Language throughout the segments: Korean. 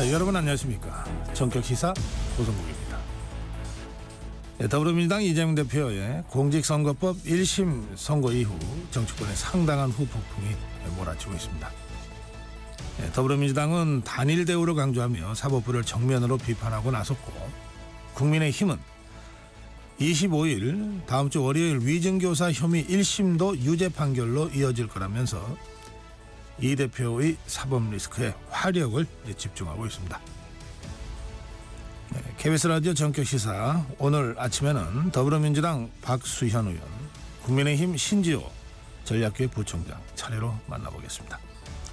네, 여러분 안녕하십니까. 정격시사 고성국입니다. 네, 더불어민주당 이재명 대표의 공직선거법 1심 선고 이후 정치권에 상당한 후폭풍이 몰아치고 있습니다. 네, 더불어민주당은 단일 대우를 강조하며 사법부를 정면으로 비판하고 나섰고, 국민의힘은 25일 다음 주 월요일 위증교사 혐의 1심도 유죄 판결로 이어질 거라면서 이 대표의 사법 리스크에 화력을 집중하고 있습니다. 네, KBS 라디오 전격시사 오늘 아침에는 더불어민주당 박수현 의원, 국민의힘 신지호 전략교회 부총장 차례로 만나보겠습니다.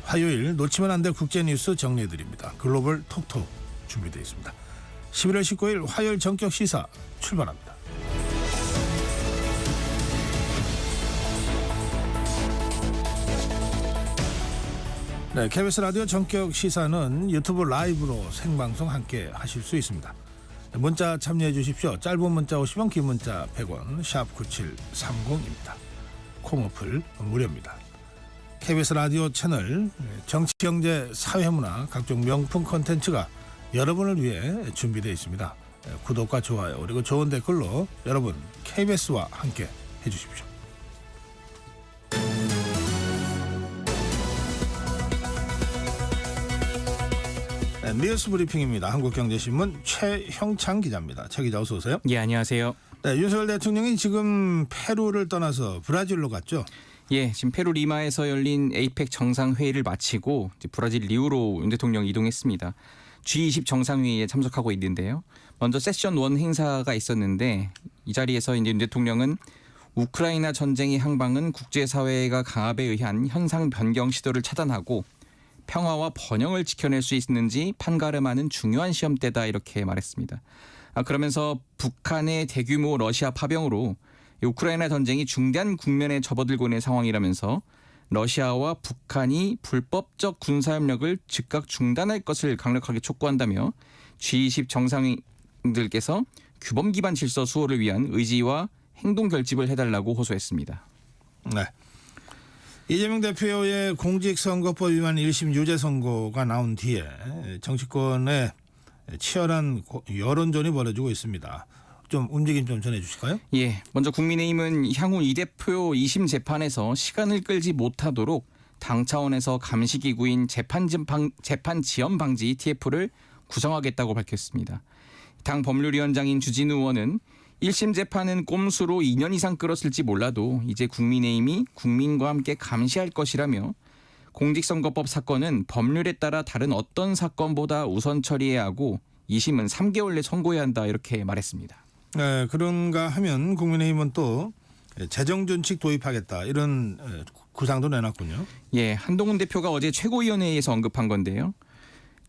화요일 놓치면 안 될 국제뉴스 정리해드립니다. 글로벌 톡톡 준비되어 있습니다. 11월 19일 화요일 전격시사 출발합니다. 네, KBS 라디오 전격 시사는 유튜브 라이브로 생방송 함께 하실 수 있습니다. 문자 참여해 주십시오. 짧은 문자 50원, 긴 문자 100원, 샵 9730입니다. 콩 어플 무료입니다. KBS 라디오 채널 정치, 경제, 사회문화 각종 명품 콘텐츠가 여러분을 위해 준비되어 있습니다. 구독과 좋아요 그리고 좋은 댓글로 여러분 KBS와 함께 해주십시오. 뉴스 브리핑입니다. 한국경제신문 최형창 기자입니다. 최 기자 어서 오세요. 예, 안녕하세요. 네, 윤석열 대통령이 지금 페루를 떠나서 브라질로 갔죠? 예, 지금 페루 리마에서 열린 에이펙 정상회의를 마치고 이제 브라질 리우로 윤 대통령이 이동했습니다. G20 정상회의에 참석하고 있는데요. 먼저 세션 1 행사가 있었는데 이 자리에서 이제 윤 대통령은 우크라이나 전쟁의 항방은 국제사회가 강압에 의한 현상 변경 시도를 차단하고 평화와 번영을 지켜낼 수 있는지 판가름하는 중요한 시험대다 이렇게 말했습니다. 그러면서 북한의 대규모 러시아 파병으로 우크라이나 전쟁이 중대한 국면에 접어들고 있는 상황이라면서 러시아와 북한이 불법적 군사협력을 즉각 중단할 것을 강력하게 촉구한다며 G20 정상들께서 규범 기반 질서 수호를 위한 의지와 행동 결집을 해달라고 호소했습니다. 네. 이재명 대표의 공직선거법 위반 1심 유죄 선고가 나온 뒤에 정치권에 치열한 여론전이 벌어지고 있습니다. 좀 움직임 좀 전해주실까요? 예, 먼저 국민의힘은 향후 이 대표 2심 재판에서 시간을 끌지 못하도록 당 차원에서 감시기구인 재판 지연 방지 TF를 구성하겠다고 밝혔습니다. 당 법률위원장인 주진우 의원은 1심 재판은 꼼수로 2년 이상 끌었을지 몰라도 이제 국민의힘이 국민과 함께 감시할 것이라며 공직선거법 사건은 법률에 따라 다른 어떤 사건보다 우선 처리해야 하고 2심은 3개월 내 선고해야 한다 이렇게 말했습니다. 네, 그런가 하면 국민의힘은 또 재정준칙 도입하겠다 이런 구상도 내놨군요. 예, 한동훈 대표가 어제 최고위원회에서 언급한 건데요.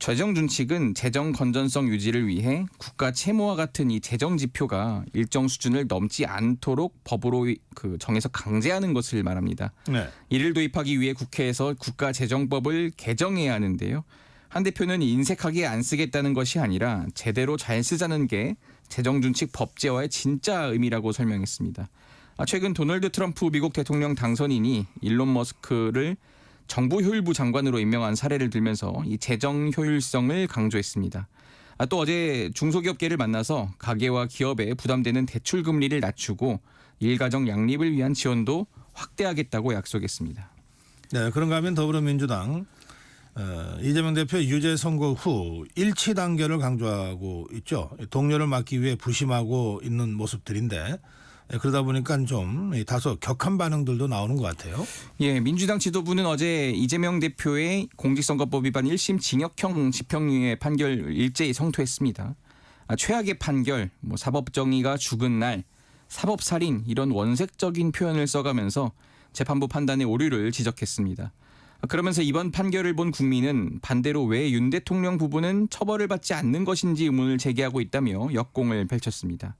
재정준칙은 재정 건전성 유지를 위해 국가 채무와 같은 이 재정 지표가 일정 수준을 넘지 않도록 법으로 정해서 강제하는 것을 말합니다. 네. 이를 도입하기 위해 국회에서 국가재정법을 개정해야 하는데요. 한 대표는 인색하게 안 쓰겠다는 것이 아니라 제대로 잘 쓰자는 게 재정준칙 법제화의 진짜 의미라고 설명했습니다. 최근 도널드 트럼프 미국 대통령 당선인이 일론 머스크를 정부 효율부 장관으로 임명한 사례를 들면서 이 재정 효율성을 강조했습니다. 또 어제 중소기업계를 만나서 가계와 기업에 부담되는 대출 금리를 낮추고 일가정 양립을 위한 지원도 확대하겠다고 약속했습니다. 네, 그런가 하면 더불어민주당 이재명 대표 유죄 선고 후 일치 단결을 강조하고 있죠. 동료를 막기 위해 부심하고 있는 모습들인데 그러다 보니까 좀 다소 격한 반응들도 나오는 것 같아요. 예, 민주당 지도부는 어제 이재명 대표의 공직선거법 위반 1심 징역형 집행유예 판결 일제히 성토했습니다. 최악의 판결, 사법정의가 죽은 날, 사법살인 이런 원색적인 표현을 써가면서 재판부 판단의 오류를 지적했습니다. 그러면서 이번 판결을 본 국민은 반대로 왜 윤 대통령 부부는 처벌을 받지 않는 것인지 의문을 제기하고 있다며 역공을 펼쳤습니다.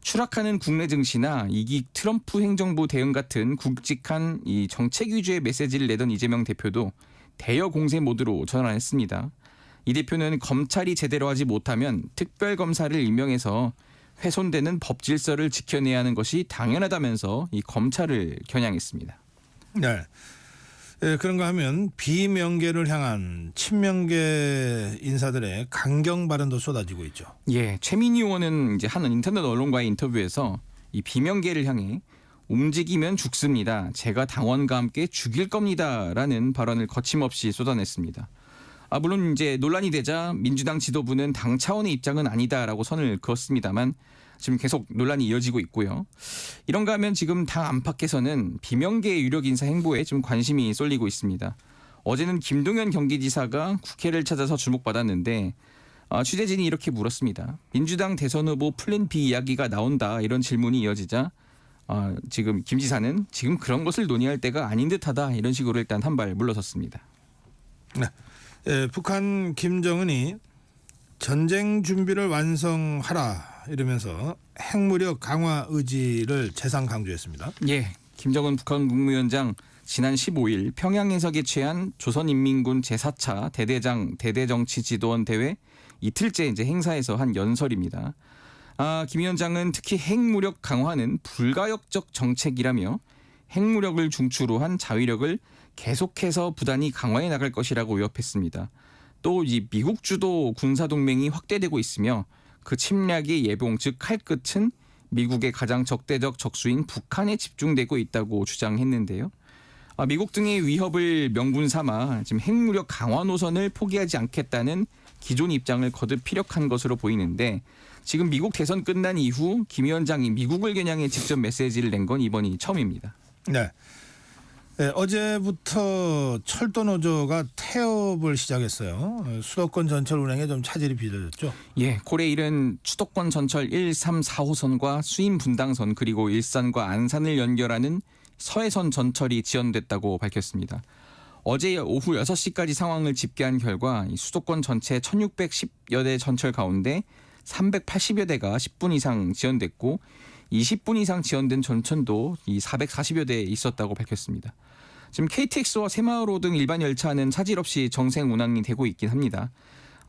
추락하는 국내 증시나 이기 트럼프 행정부 대응 같은 굵직한 이 정책 위주의 메시지를 내던 이재명 대표도 대여 공세 모드로 전환했습니다. 이 대표는 검찰이 제대로 하지 못하면 특별검사를 임명해서 훼손되는 법 질서를 지켜내야 하는 것이 당연하다면서 이 검찰을 겨냥했습니다. 네. 그런가 하면 비명계를 향한 친명계 인사들의 강경 발언도 쏟아지고 있죠. 예, 최민희 의원은 이제 한 인터넷 언론과의 인터뷰에서 이 비명계를 향해 움직이면 죽습니다. 제가 당원과 함께 죽일 겁니다라는 발언을 거침없이 쏟아냈습니다. 물론 이제 논란이 되자 민주당 지도부는 당 차원의 입장은 아니다라고 선을 그었습니다만 지금 계속 논란이 이어지고 있고요. 이런가 하면 지금 당 안팎에서는 비명계 유력 인사 행보에 좀 관심이 쏠리고 있습니다. 어제는 김동연 경기지사가 국회를 찾아서 주목받았는데 취재진이 이렇게 물었습니다. 민주당 대선 후보 플랜 B 이야기가 나온다 이런 질문이 이어지자 지금 김 지사는 지금 그런 것을 논의할 때가 아닌 듯하다 이런 식으로 일단 한 발 물러섰습니다. 네. 북한 김정은이 전쟁 준비를 완성하라 이러면서 핵무력 강화 의지를 재상 강조했습니다. 예, 김정은 북한 국무위원장 지난 15일 평양에서 개최한 조선인민군 제4차 대대정치지도원 대회 이틀째 이제 행사에서 한 연설입니다. 김 위원장은 특히 핵무력 강화는 불가역적 정책이라며 핵무력을 중추로 한 자위력을 계속해서 부단히 강화해 나갈 것이라고 위협했습니다. 또 이 미국 주도 군사 동맹이 확대되고 있으며 그 침략의 예봉 즉 칼끝은 미국의 가장 적대적 적수인 북한에 집중되고 있다고 주장했는데요. 미국 등의 위협을 명분 삼아 지금 핵무력 강화 노선을 포기하지 않겠다는 기존 입장을 거듭 피력한 것으로 보이는데 지금 미국 대선 끝난 이후 김 위원장이 미국을 겨냥해 직접 메시지를 낸 건 이번이 처음입니다. 네. 어제부터 철도 노조가 태업을 시작했어요. 수도권 전철 운행에 좀 차질이 빚어졌죠. 예, 고레일은 수도권 전철 1, 3, 4호선과 수인 분당선 그리고 일산과 안산을 연결하는 서해선 전철이 지연됐다고 밝혔습니다. 어제 오후 6시까지 상황을 집계한 결과 수도권 전체 1610여 대 전철 가운데 380여 대가 10분 이상 지연됐고 20분 이상 지연된 전철도 440여 대 있었다고 밝혔습니다. 지금 KTX와 새마을호 등 일반 열차는 차질 없이 정상 운항이 되고 있긴 합니다.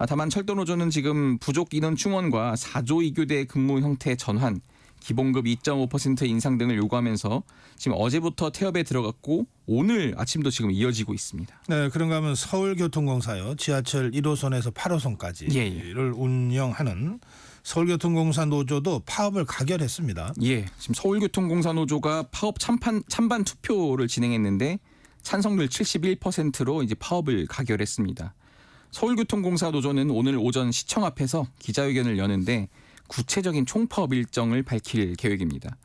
다만 철도노조는 지금 부족 인원 충원과 4조 2교대 근무 형태 전환, 기본급 2.5% 인상 등을 요구하면서 지금 어제부터 태업에 들어갔고 오늘 아침도 지금 이어지고 있습니다. 네, 그런가 하면 서울교통공사요. 지하철 1호선에서 8호선까지를 운영하는 서울교통공사 노조도 파업을 가결했습니다. 예, 지금 서울교통공사 노조가 파업 찬반 투표를 진행했는데 찬성률 71%로 이제 파업을 가결했습니다. 서울교통공사 노조는 오늘 오전 시청 앞에서 기자회견을 여는데 구체적인 총파업 일정을 밝힐 계획입니다.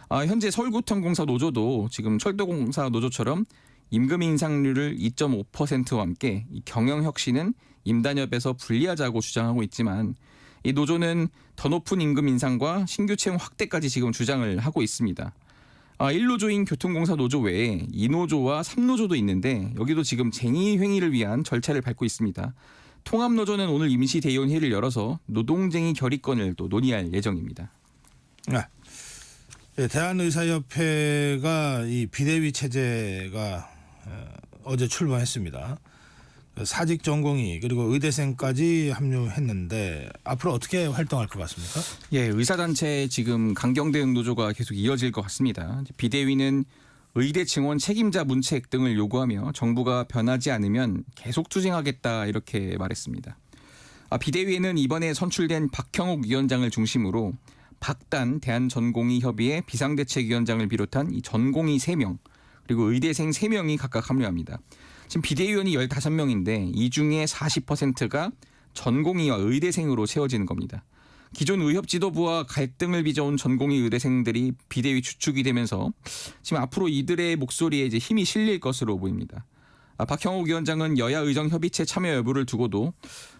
현재 서울교통공사 노조도 지금 철도공사 노조처럼 임금 인상률을 2.5%와 함께 이 경영혁신은 임단협에서 분리하자고 주장하고 있지만 이 노조는 더 높은 임금 인상과 신규 채용 확대까지 지금 주장을 하고 있습니다. 1노조인 교통공사 노조 외에 2노조와 3노조도 있는데 여기도 지금 쟁의 행위를 위한 절차를 밟고 있습니다. 통합노조는 오늘 임시 대의원 회의를 열어서 노동쟁의 결의권을 또 논의할 예정입니다. 네, 대한의사협회가 이 비대위 체제가 어제 출범했습니다. 사직 전공의 그리고 의대생까지 합류했는데 앞으로 어떻게 활동할 것 같습니까? 예, 의사단체 지금 강경대응 노조가 계속 이어질 것 같습니다. 비대위는 의대 증원 책임자 문책 등을 요구하며 정부가 변하지 않으면 계속 투쟁하겠다 이렇게 말했습니다. 비대위에는 이번에 선출된 박형옥 위원장을 중심으로 박단 대한전공의협의회 비상대책위원장을 비롯한 이 전공의 3명 그리고 의대생 3명이 각각 합류합니다. 지금 비대위원이 15명인데 이 중에 40%가 전공의와 의대생으로 채워지는 겁니다. 기존 의협 지도부와 갈등을 빚어온 전공의 의대생들이 비대위 주축이 되면서 지금 앞으로 이들의 목소리에 이제 힘이 실릴 것으로 보입니다. 박형옥 위원장은 여야 의정 협의체 참여 여부를 두고도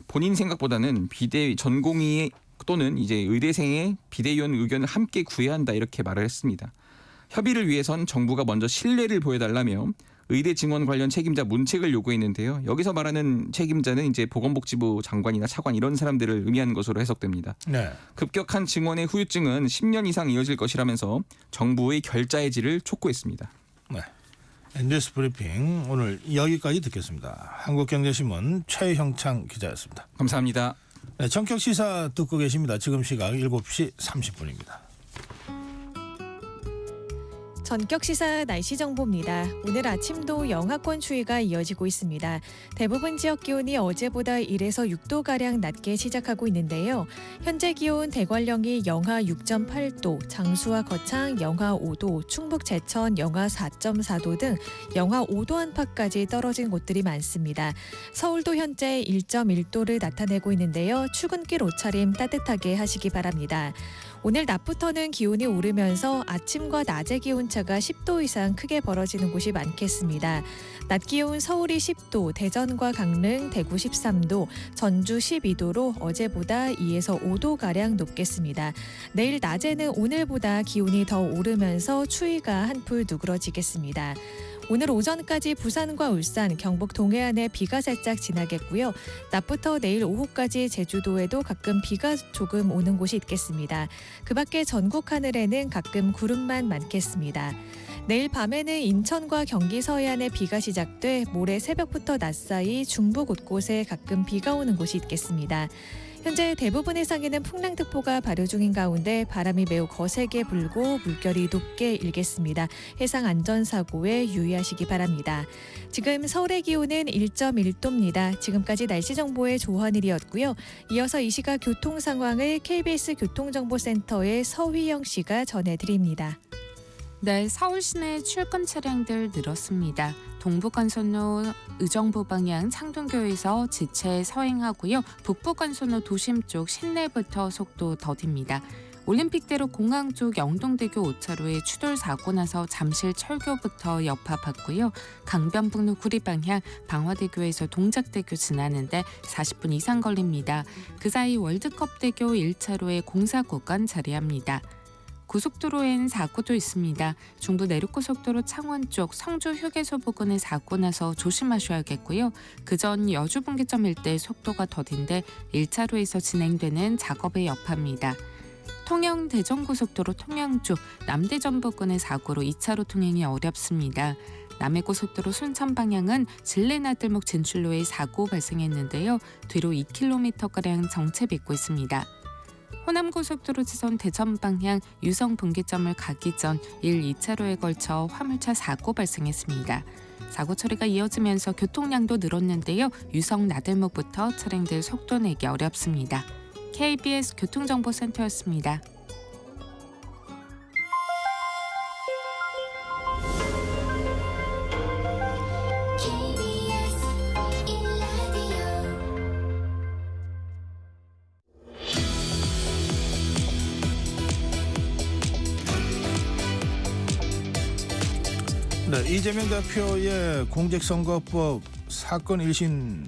본인 생각보다는 비대위 전공의 또는 이제 의대생의 비대위원 의견을 함께 구해야 한다 이렇게 말을 했습니다. 협의를 위해선 정부가 먼저 신뢰를 보여달라며 의대 증원 관련 책임자 문책을 요구했는데요. 여기서 말하는 책임자는 이제 보건복지부 장관이나 차관 이런 사람들을 의미하는 것으로 해석됩니다. 네. 급격한 증원의 후유증은 10년 이상 이어질 것이라면서 정부의 결자해지를 촉구했습니다. 네. 뉴스 브리핑 오늘 여기까지 듣겠습니다. 한국경제신문 최형창 기자였습니다. 감사합니다. 네, 전격 시사 듣고 계십니다. 지금 시각 7시 30분입니다. 전격 시사 날씨 정보입니다. 오늘 아침도 영하권 추위가 이어지고 있습니다. 대부분 지역 기온이 어제보다 1에서 6도가량 낮게 시작하고 있는데요. 현재 기온 대관령이 영하 6.8도, 장수와 거창 영하 5도, 충북 제천 영하 4.4도 등 영하 5도 안팎까지 떨어진 곳들이 많습니다. 서울도 현재 1.1도를 나타내고 있는데요. 출근길 옷차림 따뜻하게 하시기 바랍니다. 오늘 낮부터는 기온이 오르면서 아침과 낮의 기온차가 10도 이상 크게 벌어지는 곳이 많겠습니다. 낮 기온 서울이 10도, 대전과 강릉, 대구 13도, 전주 12도로 어제보다 2에서 5도가량 높겠습니다. 내일 낮에는 오늘보다 기온이 더 오르면서 추위가 한풀 누그러지겠습니다. 오늘 오전까지 부산과 울산, 경북 동해안에 비가 살짝 지나겠고요. 낮부터 내일 오후까지 제주도에도 가끔 비가 조금 오는 곳이 있겠습니다. 그 밖에 전국 하늘에는 가끔 구름만 많겠습니다. 내일 밤에는 인천과 경기 서해안에 비가 시작돼 모레 새벽부터 낮 사이 중부 곳곳에 가끔 비가 오는 곳이 있겠습니다. 현재 대부분 해상에는 풍랑특보가 발효 중인 가운데 바람이 매우 거세게 불고 물결이 높게 일겠습니다. 해상 안전사고에 유의하시기 바랍니다. 지금 서울의 기온은 1.1도입니다. 지금까지 날씨 정보의 조한일이었고요. 이어서 이 시각 교통 상황을 KBS 교통정보센터의 서휘영 씨가 전해드립니다. 네, 서울 시내 출근 차량들 늘었습니다. 동부간선로 의정부 방향 창동교에서 지체 서행하고요. 북부간선로 도심 쪽 신내부터 속도 더딥니다. 올림픽대로 공항 쪽 영동대교 5차로에 추돌 사고 나서 잠실 철교부터 여파받고요. 강변북로 구리 방향 방화대교에서 동작대교 지나는데 40분 이상 걸립니다. 그 사이 월드컵대교 1차로에 공사 구간 자리합니다. 고속도로엔 사고도 있습니다. 중부 내륙고속도로 창원 쪽 성주 휴게소 부근에 사고 나서 조심하셔야겠고요. 그전 여주분기점 일대 속도가 더딘데 1차로에서 진행되는 작업의 여파입니다. 통영 대전고속도로 통영 쪽 남대전 부근의 사고로 2차로 통행이 어렵습니다. 남해고속도로 순천 방향은 진례나들목 진출로에 사고 발생했는데요. 뒤로 2km가량 정체 빚고 있습니다. 호남고속도로 지선 대전 방향 유성 분기점을 가기 전 1, 2차로에 걸쳐 화물차 사고 발생했습니다. 사고 처리가 이어지면서 교통량도 늘었는데요. 유성 나들목부터 차량들 속도 내기 어렵습니다. KBS 교통정보센터였습니다. 네, 이재명 대표의 공직선거법 사건 1심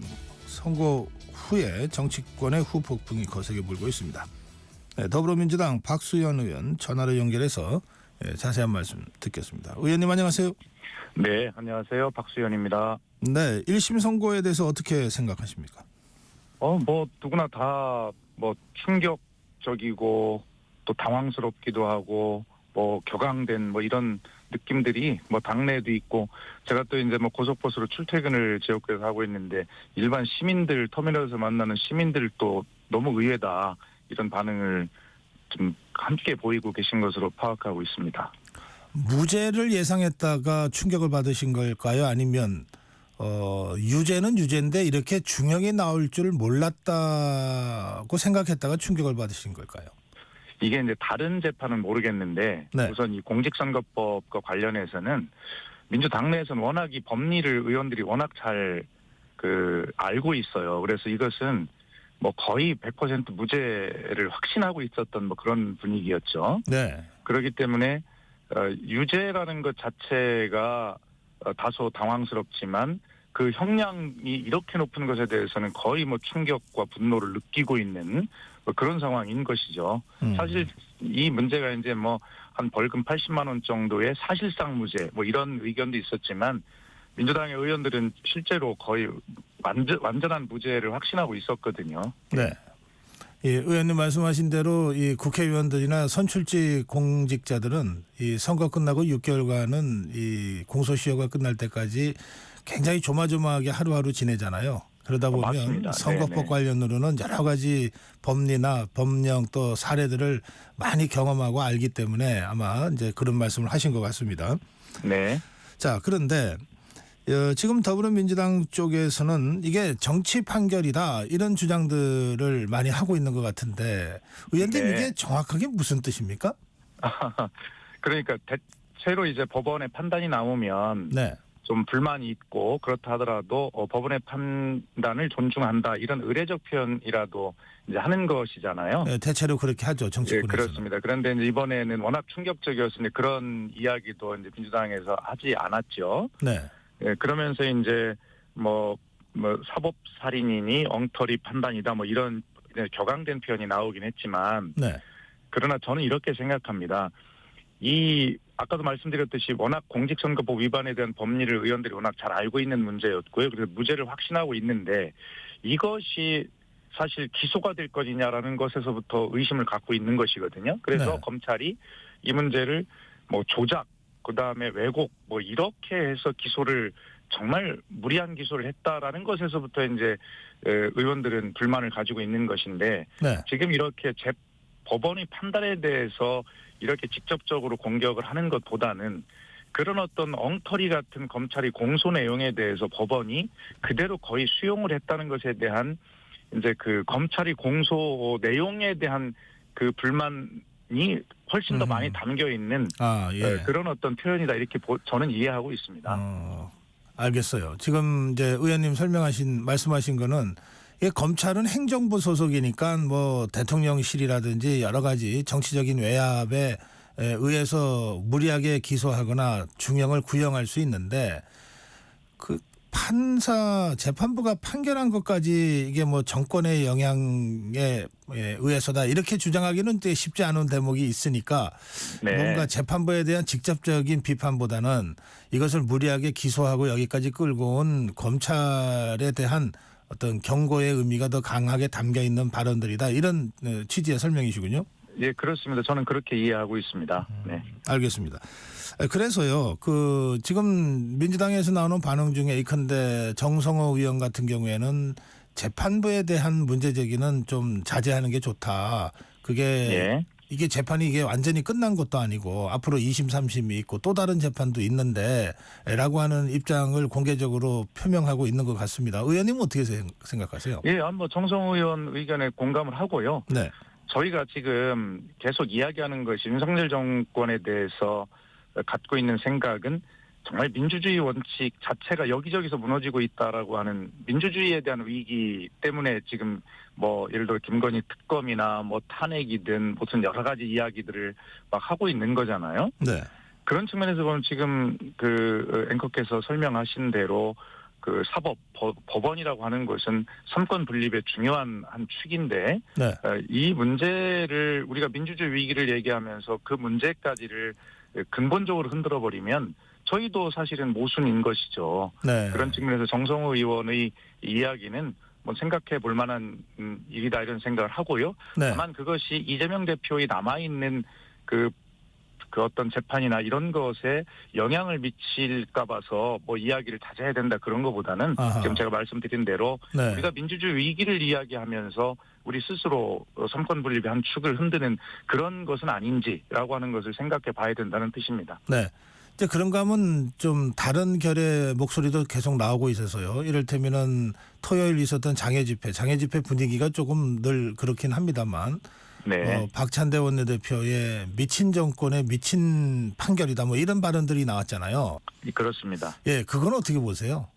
선고 후에 정치권의 후폭풍이 거세게 불고 있습니다. 네, 더불어민주당 박수현 의원 전화로 연결해서 자세한 말씀 듣겠습니다. 의원님 안녕하세요. 네, 안녕하세요. 박수현입니다. 네, 1심 선고에 대해서 어떻게 생각하십니까? 누구나 다 충격적이고 또 당황스럽기도 하고 격앙된 이런 느낌들이 당내에도 있고, 제가 또 이제 고속버스로 출퇴근을 지역구에서 하고 있는데 일반 시민들, 터미널에서 만나는 시민들도 너무 의외다, 이런 반응을 좀 함께 보이고 계신 것으로 파악하고 있습니다. 무죄를 예상했다가 충격을 받으신 걸까요? 아니면 유죄는 유죄인데 이렇게 중형이 나올 줄 몰랐다고 생각했다가 충격을 받으신 걸까요? 이게 이제 다른 재판은 모르겠는데, 네. 우선 이 공직선거법과 관련해서는 민주당 내에서는 워낙 이 법리를 의원들이 워낙 잘 알고 있어요. 그래서 이것은 거의 100% 무죄를 확신하고 있었던 그런 분위기였죠. 네. 그렇기 때문에 유죄라는 것 자체가 다소 당황스럽지만 그 형량이 이렇게 높은 것에 대해서는 거의 충격과 분노를 느끼고 있는 그런 상황인 것이죠. 사실 이 문제가 이제 한 벌금 80만 원 정도의 사실상 무죄 이런 의견도 있었지만, 민주당의 의원들은 실제로 거의 완전한 무죄를 확신하고 있었거든요. 네. 예, 의원님 말씀하신 대로 이 국회의원들이나 선출직 공직자들은 이 선거 끝나고 6개월간은 이 공소시효가 끝날 때까지 굉장히 조마조마하게 하루하루 지내잖아요. 그러다 보면 맞습니다. 선거법 네네. 관련으로는 여러 가지 법리나 법령 또 사례들을 많이 경험하고 알기 때문에 아마 이제 그런 말씀을 하신 것 같습니다. 네. 자, 그런데 지금 더불어민주당 쪽에서는 이게 정치 판결이다 이런 주장들을 많이 하고 있는 것 같은데 의원님 네. 이게 정확하게 무슨 뜻입니까? 그러니까 대체로 이제 법원의 판단이 나오면 네. 좀 불만이 있고 그렇다 하더라도 법원의 판단을 존중한다 이런 의례적 표현이라도 이제 하는 것이잖아요. 대체로 그렇게 하죠. 예, 정치권에서는. 그렇습니다. 그런데 이제 이번에는 워낙 충격적이었으니 그런 이야기도 이제 민주당에서 하지 않았죠. 네. 예, 그러면서 이제 뭐 사법 살인이니 엉터리 판단이다 뭐 이런 격앙된 표현이 나오긴 했지만 네. 그러나 저는 이렇게 생각합니다. 아까도 말씀드렸듯이 워낙 공직선거법 위반에 대한 법리를 의원들이 워낙 잘 알고 있는 문제였고요. 그래서 무죄를 확신하고 있는데 이것이 사실 기소가 될 것이냐라는 것에서부터 의심을 갖고 있는 것이거든요. 그래서 네. 검찰이 이 문제를 뭐 조작, 그다음에 왜곡 뭐 이렇게 해서 기소를 정말 무리한 기소를 했다라는 것에서부터 이제 의원들은 불만을 가지고 있는 것인데 네. 지금 이렇게 법원의 판단에 대해서 이렇게 직접적으로 공격을 하는 것보다는 그런 어떤 엉터리 같은 검찰의 공소 내용에 대해서 법원이 그대로 거의 수용을 했다는 것에 대한 이제 그 검찰의 공소 내용에 대한 그 불만이 훨씬 더 많이 담겨 있는 예. 그런 어떤 표현이다 이렇게 저는 이해하고 있습니다. 알겠어요. 지금 이제 의원님 말씀하신 거는 이게 검찰은 행정부 소속이니까 뭐 대통령실이라든지 여러 가지 정치적인 외압에 의해서 무리하게 기소하거나 중형을 구형할 수 있는데 그 재판부가 판결한 것까지 이게 뭐 정권의 영향에 의해서다 이렇게 주장하기는 되게 쉽지 않은 대목이 있으니까 네. 뭔가 재판부에 대한 직접적인 비판보다는 이것을 무리하게 기소하고 여기까지 끌고 온 검찰에 대한 어떤 경고의 의미가 더 강하게 담겨 있는 발언들이다 이런 취지의 설명이시군요. 예, 그렇습니다. 저는 그렇게 이해하고 있습니다. 네. 알겠습니다. 그래서요, 지금 민주당에서 나오는 반응 중에 예컨대 정성호 의원 같은 경우에는 재판부에 대한 문제 제기는 좀 자제하는 게 좋다. 그게 이게 재판이 이게 완전히 끝난 것도 아니고 앞으로 2심, 3심이 있고 또 다른 재판도 있는데 라고 하는 입장을 공개적으로 표명하고 있는 것 같습니다. 의원님은 어떻게 생각하세요? 예, 뭐 정성호 의원 의견에 공감을 하고요. 네. 저희가 지금 계속 이야기하는 것이 윤석열 정권에 대해서 갖고 있는 생각은 정말 민주주의 원칙 자체가 여기저기서 무너지고 있다라고 하는 민주주의에 대한 위기 때문에 지금 뭐 예를 들어 김건희 특검이나 뭐 탄핵이든 무슨 여러 가지 이야기들을 막 하고 있는 거잖아요. 네. 그런 측면에서 보면 지금 그 앵커께서 설명하신 대로 그 법원이라고 하는 것은 삼권 분립의 중요한 한 축인데 네. 이 문제를 우리가 민주주의 위기를 얘기하면서 그 문제까지를 근본적으로 흔들어 버리면 저희도 사실은 모순인 것이죠. 네. 그런 측면에서 정성호 의원의 이야기는 뭐 생각해 볼 만한 일이다 이런 생각을 하고요. 네. 다만 그것이 이재명 대표의 남아있는 그 어떤 재판이나 이런 것에 영향을 미칠까 봐서 뭐 이야기를 자제해야 된다 그런 것보다는 지금 제가 말씀드린 대로 네. 우리가 민주주의 위기를 이야기하면서 우리 스스로 삼권 분립의 한 축을 흔드는 그런 것은 아닌지라고 하는 것을 생각해 봐야 된다는 뜻입니다. 네. 이제 그런가 하면 좀 다른 결의 목소리도 계속 나오고 있어서요. 이를테면은 토요일 있었던 장애 집회 분위기가 조금 늘 그렇긴 합니다만 네. 박찬대 원내대표의 미친 정권의 미친 판결이다 뭐 이런 발언들이 나왔잖아요. 그렇습니다. 예, 그건 어떻게 보세요?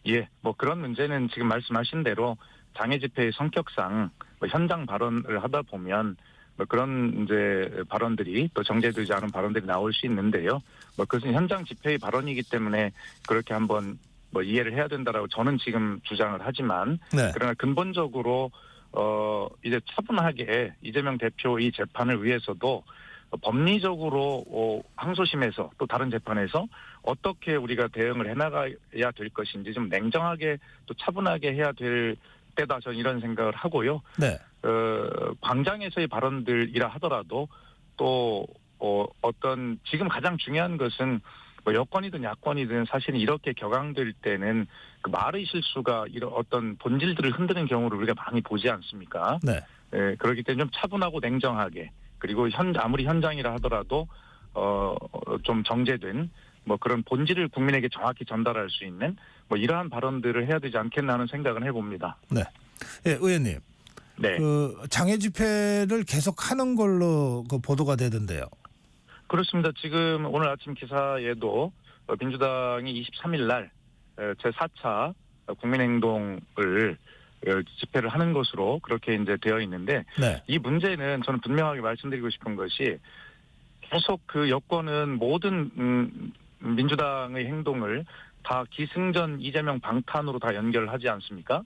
예, 뭐 그런 문제는 지금 말씀하신 대로 장애 집회의 성격상 뭐 현장 발언을 하다 보면 뭐 그런 이제 발언들이 또 정제되지 않은 발언들이 나올 수 있는데요. 뭐 그것은 현장 집회의 발언이기 때문에 그렇게 한번 뭐 이해를 해야 된다라고 저는 지금 주장을 하지만 네. 그러나 근본적으로 이제 차분하게 이재명 대표의 재판을 위해서도 법리적으로 항소심에서 또 다른 재판에서 어떻게 우리가 대응을 해나가야 될 것인지 좀 냉정하게 또 차분하게 해야 될 때다 저는 이런 생각을 하고요. 네. 광장에서의 발언들이라 하더라도 또 어떤 지금 가장 중요한 것은 뭐 여권이든 야권이든 사실은 이렇게 격앙될 때는 그 말의 실수가 이런 어떤 본질들을 흔드는 경우를 우리가 많이 보지 않습니까? 네. 예, 그렇기 때문에 좀 차분하고 냉정하게 그리고 아무리 현장이라 하더라도 좀 정제된 뭐 그런 본질을 국민에게 정확히 전달할 수 있는 뭐 이러한 발언들을 해야 되지 않겠나 하는 생각은 해봅니다. 네. 예, 의원님. 네. 그 장애 집회를 계속하는 걸로 그 보도가 되던데요. 그렇습니다. 지금 오늘 아침 기사에도 민주당이 23일 날 제4차 국민행동을 집회를 하는 것으로 그렇게 이제 되어 있는데 네. 이 문제는 저는 분명하게 말씀드리고 싶은 것이 계속 그 여권은 모든 민주당의 행동을 다 기승전 이재명 방탄으로 다 연결을 하지 않습니까?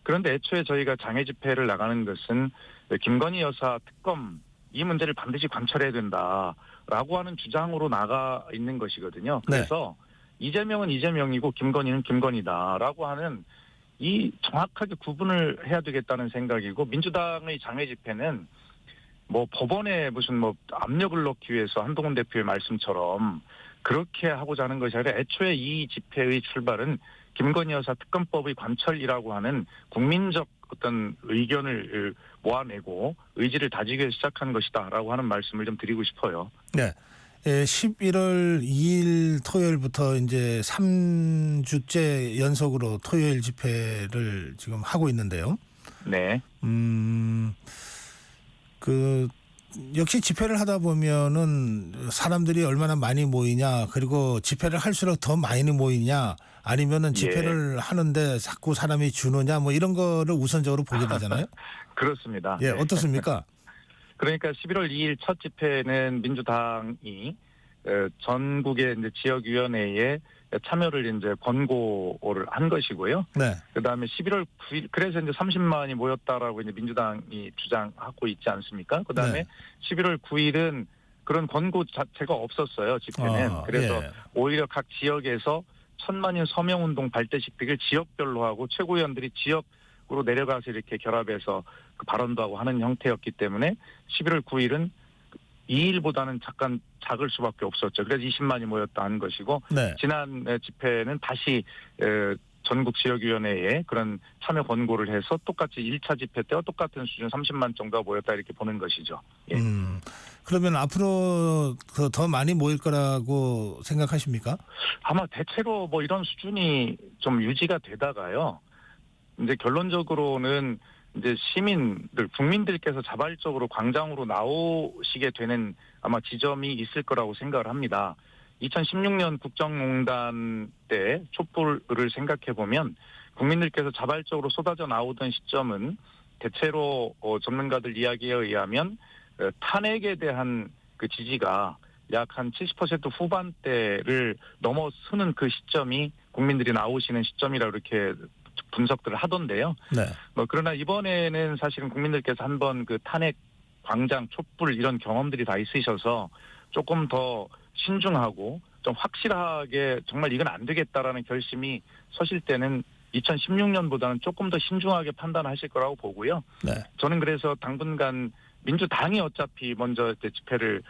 그런데 애초에 저희가 장애 집회를 나가는 것은 김건희 여사 특검 이 문제를 반드시 관철해야 된다라고 하는 주장으로 나가 있는 것이거든요. 그래서 이재명은 이재명이고 김건희는 김건희다라고 하는 이 정확하게 구분을 해야 되겠다는 생각이고 민주당의 장애 집회는 뭐 법원에 무슨 뭐 압력을 넣기 위해서 한동훈 대표의 말씀처럼 그렇게 하고자 하는 것이 아니라 애초에 이 집회의 출발은 김건희 여사 특검법의 관철이라고 하는 국민적 어떤 의견을 모아내고 의지를 다지기 위해서 시작한 것이다라고 하는 말씀을 좀 드리고 싶어요. 네. 11월 2일 토요일부터 이제 3주째 연속으로 토요일 집회를 지금 하고 있는데요. 네. 그 역시 집회를 하다 보면은 사람들이 얼마나 많이 모이냐, 그리고 집회를 할수록 더 많이 모이냐, 아니면은 집회를 하는데 자꾸 사람이 주느냐, 뭐 이런 거를 우선적으로 보게 되잖아요. 그렇습니다. 예, 네. 어떻습니까? 그러니까 11월 2일 첫 집회는 민주당이 전국의 이제 지역위원회에 참여를 이제 권고를 한 것이고요. 네. 그다음에 11월 9일 그래서 이제 30만이 모였다라고 이제 민주당이 주장하고 있지 않습니까? 그다음에 네. 11월 9일은 그런 권고 자체가 없었어요. 집회는. 그래서 예. 오히려 각 지역에서 1000만인 서명운동 발대식픽을 지역별로 하고 최고위원들이 지역으로 내려가서 이렇게 결합해서 그 발언도 하고 하는 형태였기 때문에 11월 9일은 2일보다는 잠깐 작을 수밖에 없었죠. 그래서 20만이 모였다는 것이고 네. 지난 집회는 다시 전국 지역위원회에 그런 참여 권고를 해서 똑같이 1차 집회 때와 똑같은 수준 30만 정도가 모였다 이렇게 보는 것이죠. 예. 그러면 앞으로 더 많이 모일 거라고 생각하십니까? 아마 대체로 뭐 이런 수준이 좀 유지가 되다가요. 이제 결론적으로는 이제 시민들, 국민들께서 자발적으로 광장으로 나오시게 되는 아마 지점이 있을 거라고 생각을 합니다. 2016년 국정농단 때 촛불을 생각해 보면 국민들께서 자발적으로 쏟아져 나오던 시점은 대체로 전문가들 이야기에 의하면 탄핵에 대한 그 지지가 약 한 70% 후반대를 넘어서는 그 시점이 국민들이 나오시는 시점이라 이렇게 분석들을 하던데요. 네. 뭐 그러나 이번에는 사실은 국민들께서 한번 그 탄핵, 광장, 촛불 이런 경험들이 다 있으셔서 조금 더 신중하고 좀 확실하게 정말 이건 안 되겠다라는 결심이 서실 때는 2016년보다는 조금 더 신중하게 판단하실 거라고 보고요. 네. 저는 그래서 당분간 민주당이 어차피 먼저 이제 집회를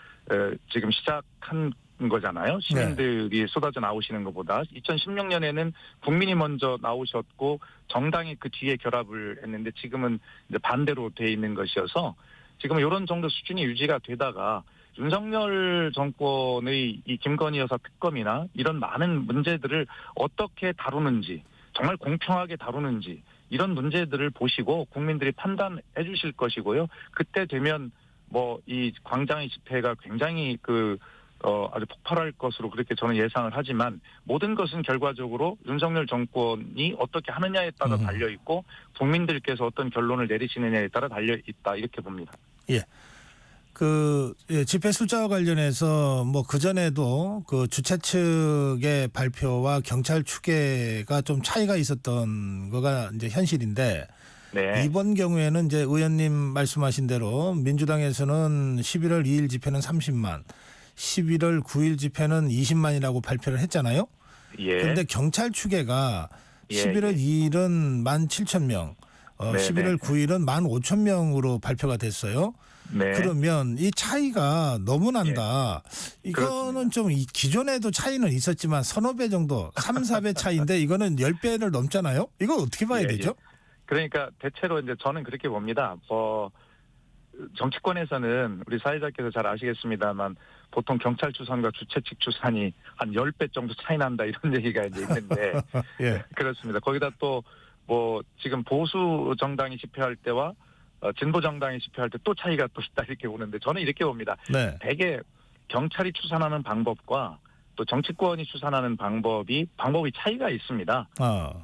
지금 시작한 거잖아요. 시민들이 쏟아져 나오시는 것보다 2016년에는 국민이 먼저 나오셨고 정당이 그 뒤에 결합을 했는데 지금은 이제 반대로 돼 있는 것이어서 지금 이런 정도 수준이 유지가 되다가 윤석열 정권의 이 김건희 여사 특검이나 이런 많은 문제들을 어떻게 다루는지 정말 공평하게 다루는지 이런 문제들을 보시고 국민들이 판단해 주실 것이고요. 그때 되면 뭐 이 광장의 집회가 굉장히 아주 폭발할 것으로 그렇게 저는 예상을 하지만 모든 것은 결과적으로 윤석열 정권이 어떻게 하느냐에 따라 달려 있고 국민들께서 어떤 결론을 내리시느냐에 따라 달려 있다 이렇게 봅니다. 예. 집회 숫자와 관련해서 뭐 그전에도 그 주최 측의 발표와 경찰 추계가 좀 차이가 있었던 거가 이제 현실인데 네. 이번 경우에는 이제 의원님 말씀하신 대로 민주당에서는 11월 2일 집회는 30만, 11월 9일 집회는 20만이라고 발표를 했잖아요. 예. 그런데 경찰 추계가 예, 11월 2일은 17,000명, 네, 11월 9일은 15,000명으로 발표가 됐어요. 네. 그러면 이 차이가 너무 난다. 이거는 그렇습니다. 좀 기존에도 차이는 있었지만 서너 배 정도, 3, 4배 차이인데 이거는 10배를 넘잖아요. 이거 어떻게 봐야 예, 되죠? 그러니까 대체로 이제 저는 그렇게 봅니다. 정치권에서는 우리 사회자께서 잘 아시겠습니다만 보통 경찰 추산과 주최 측 추산이 한 10배 정도 차이 난다 이런 얘기가 이제 있는데 예. 그렇습니다. 거기다 또 지금 보수 정당이 집회할 때와 진보 정당이 집회할 때 또 차이가 또 있다 이렇게 보는데 저는 이렇게 봅니다. 네. 대개 경찰이 추산하는 방법과 또 정치권이 추산하는 방법이 차이가 있습니다.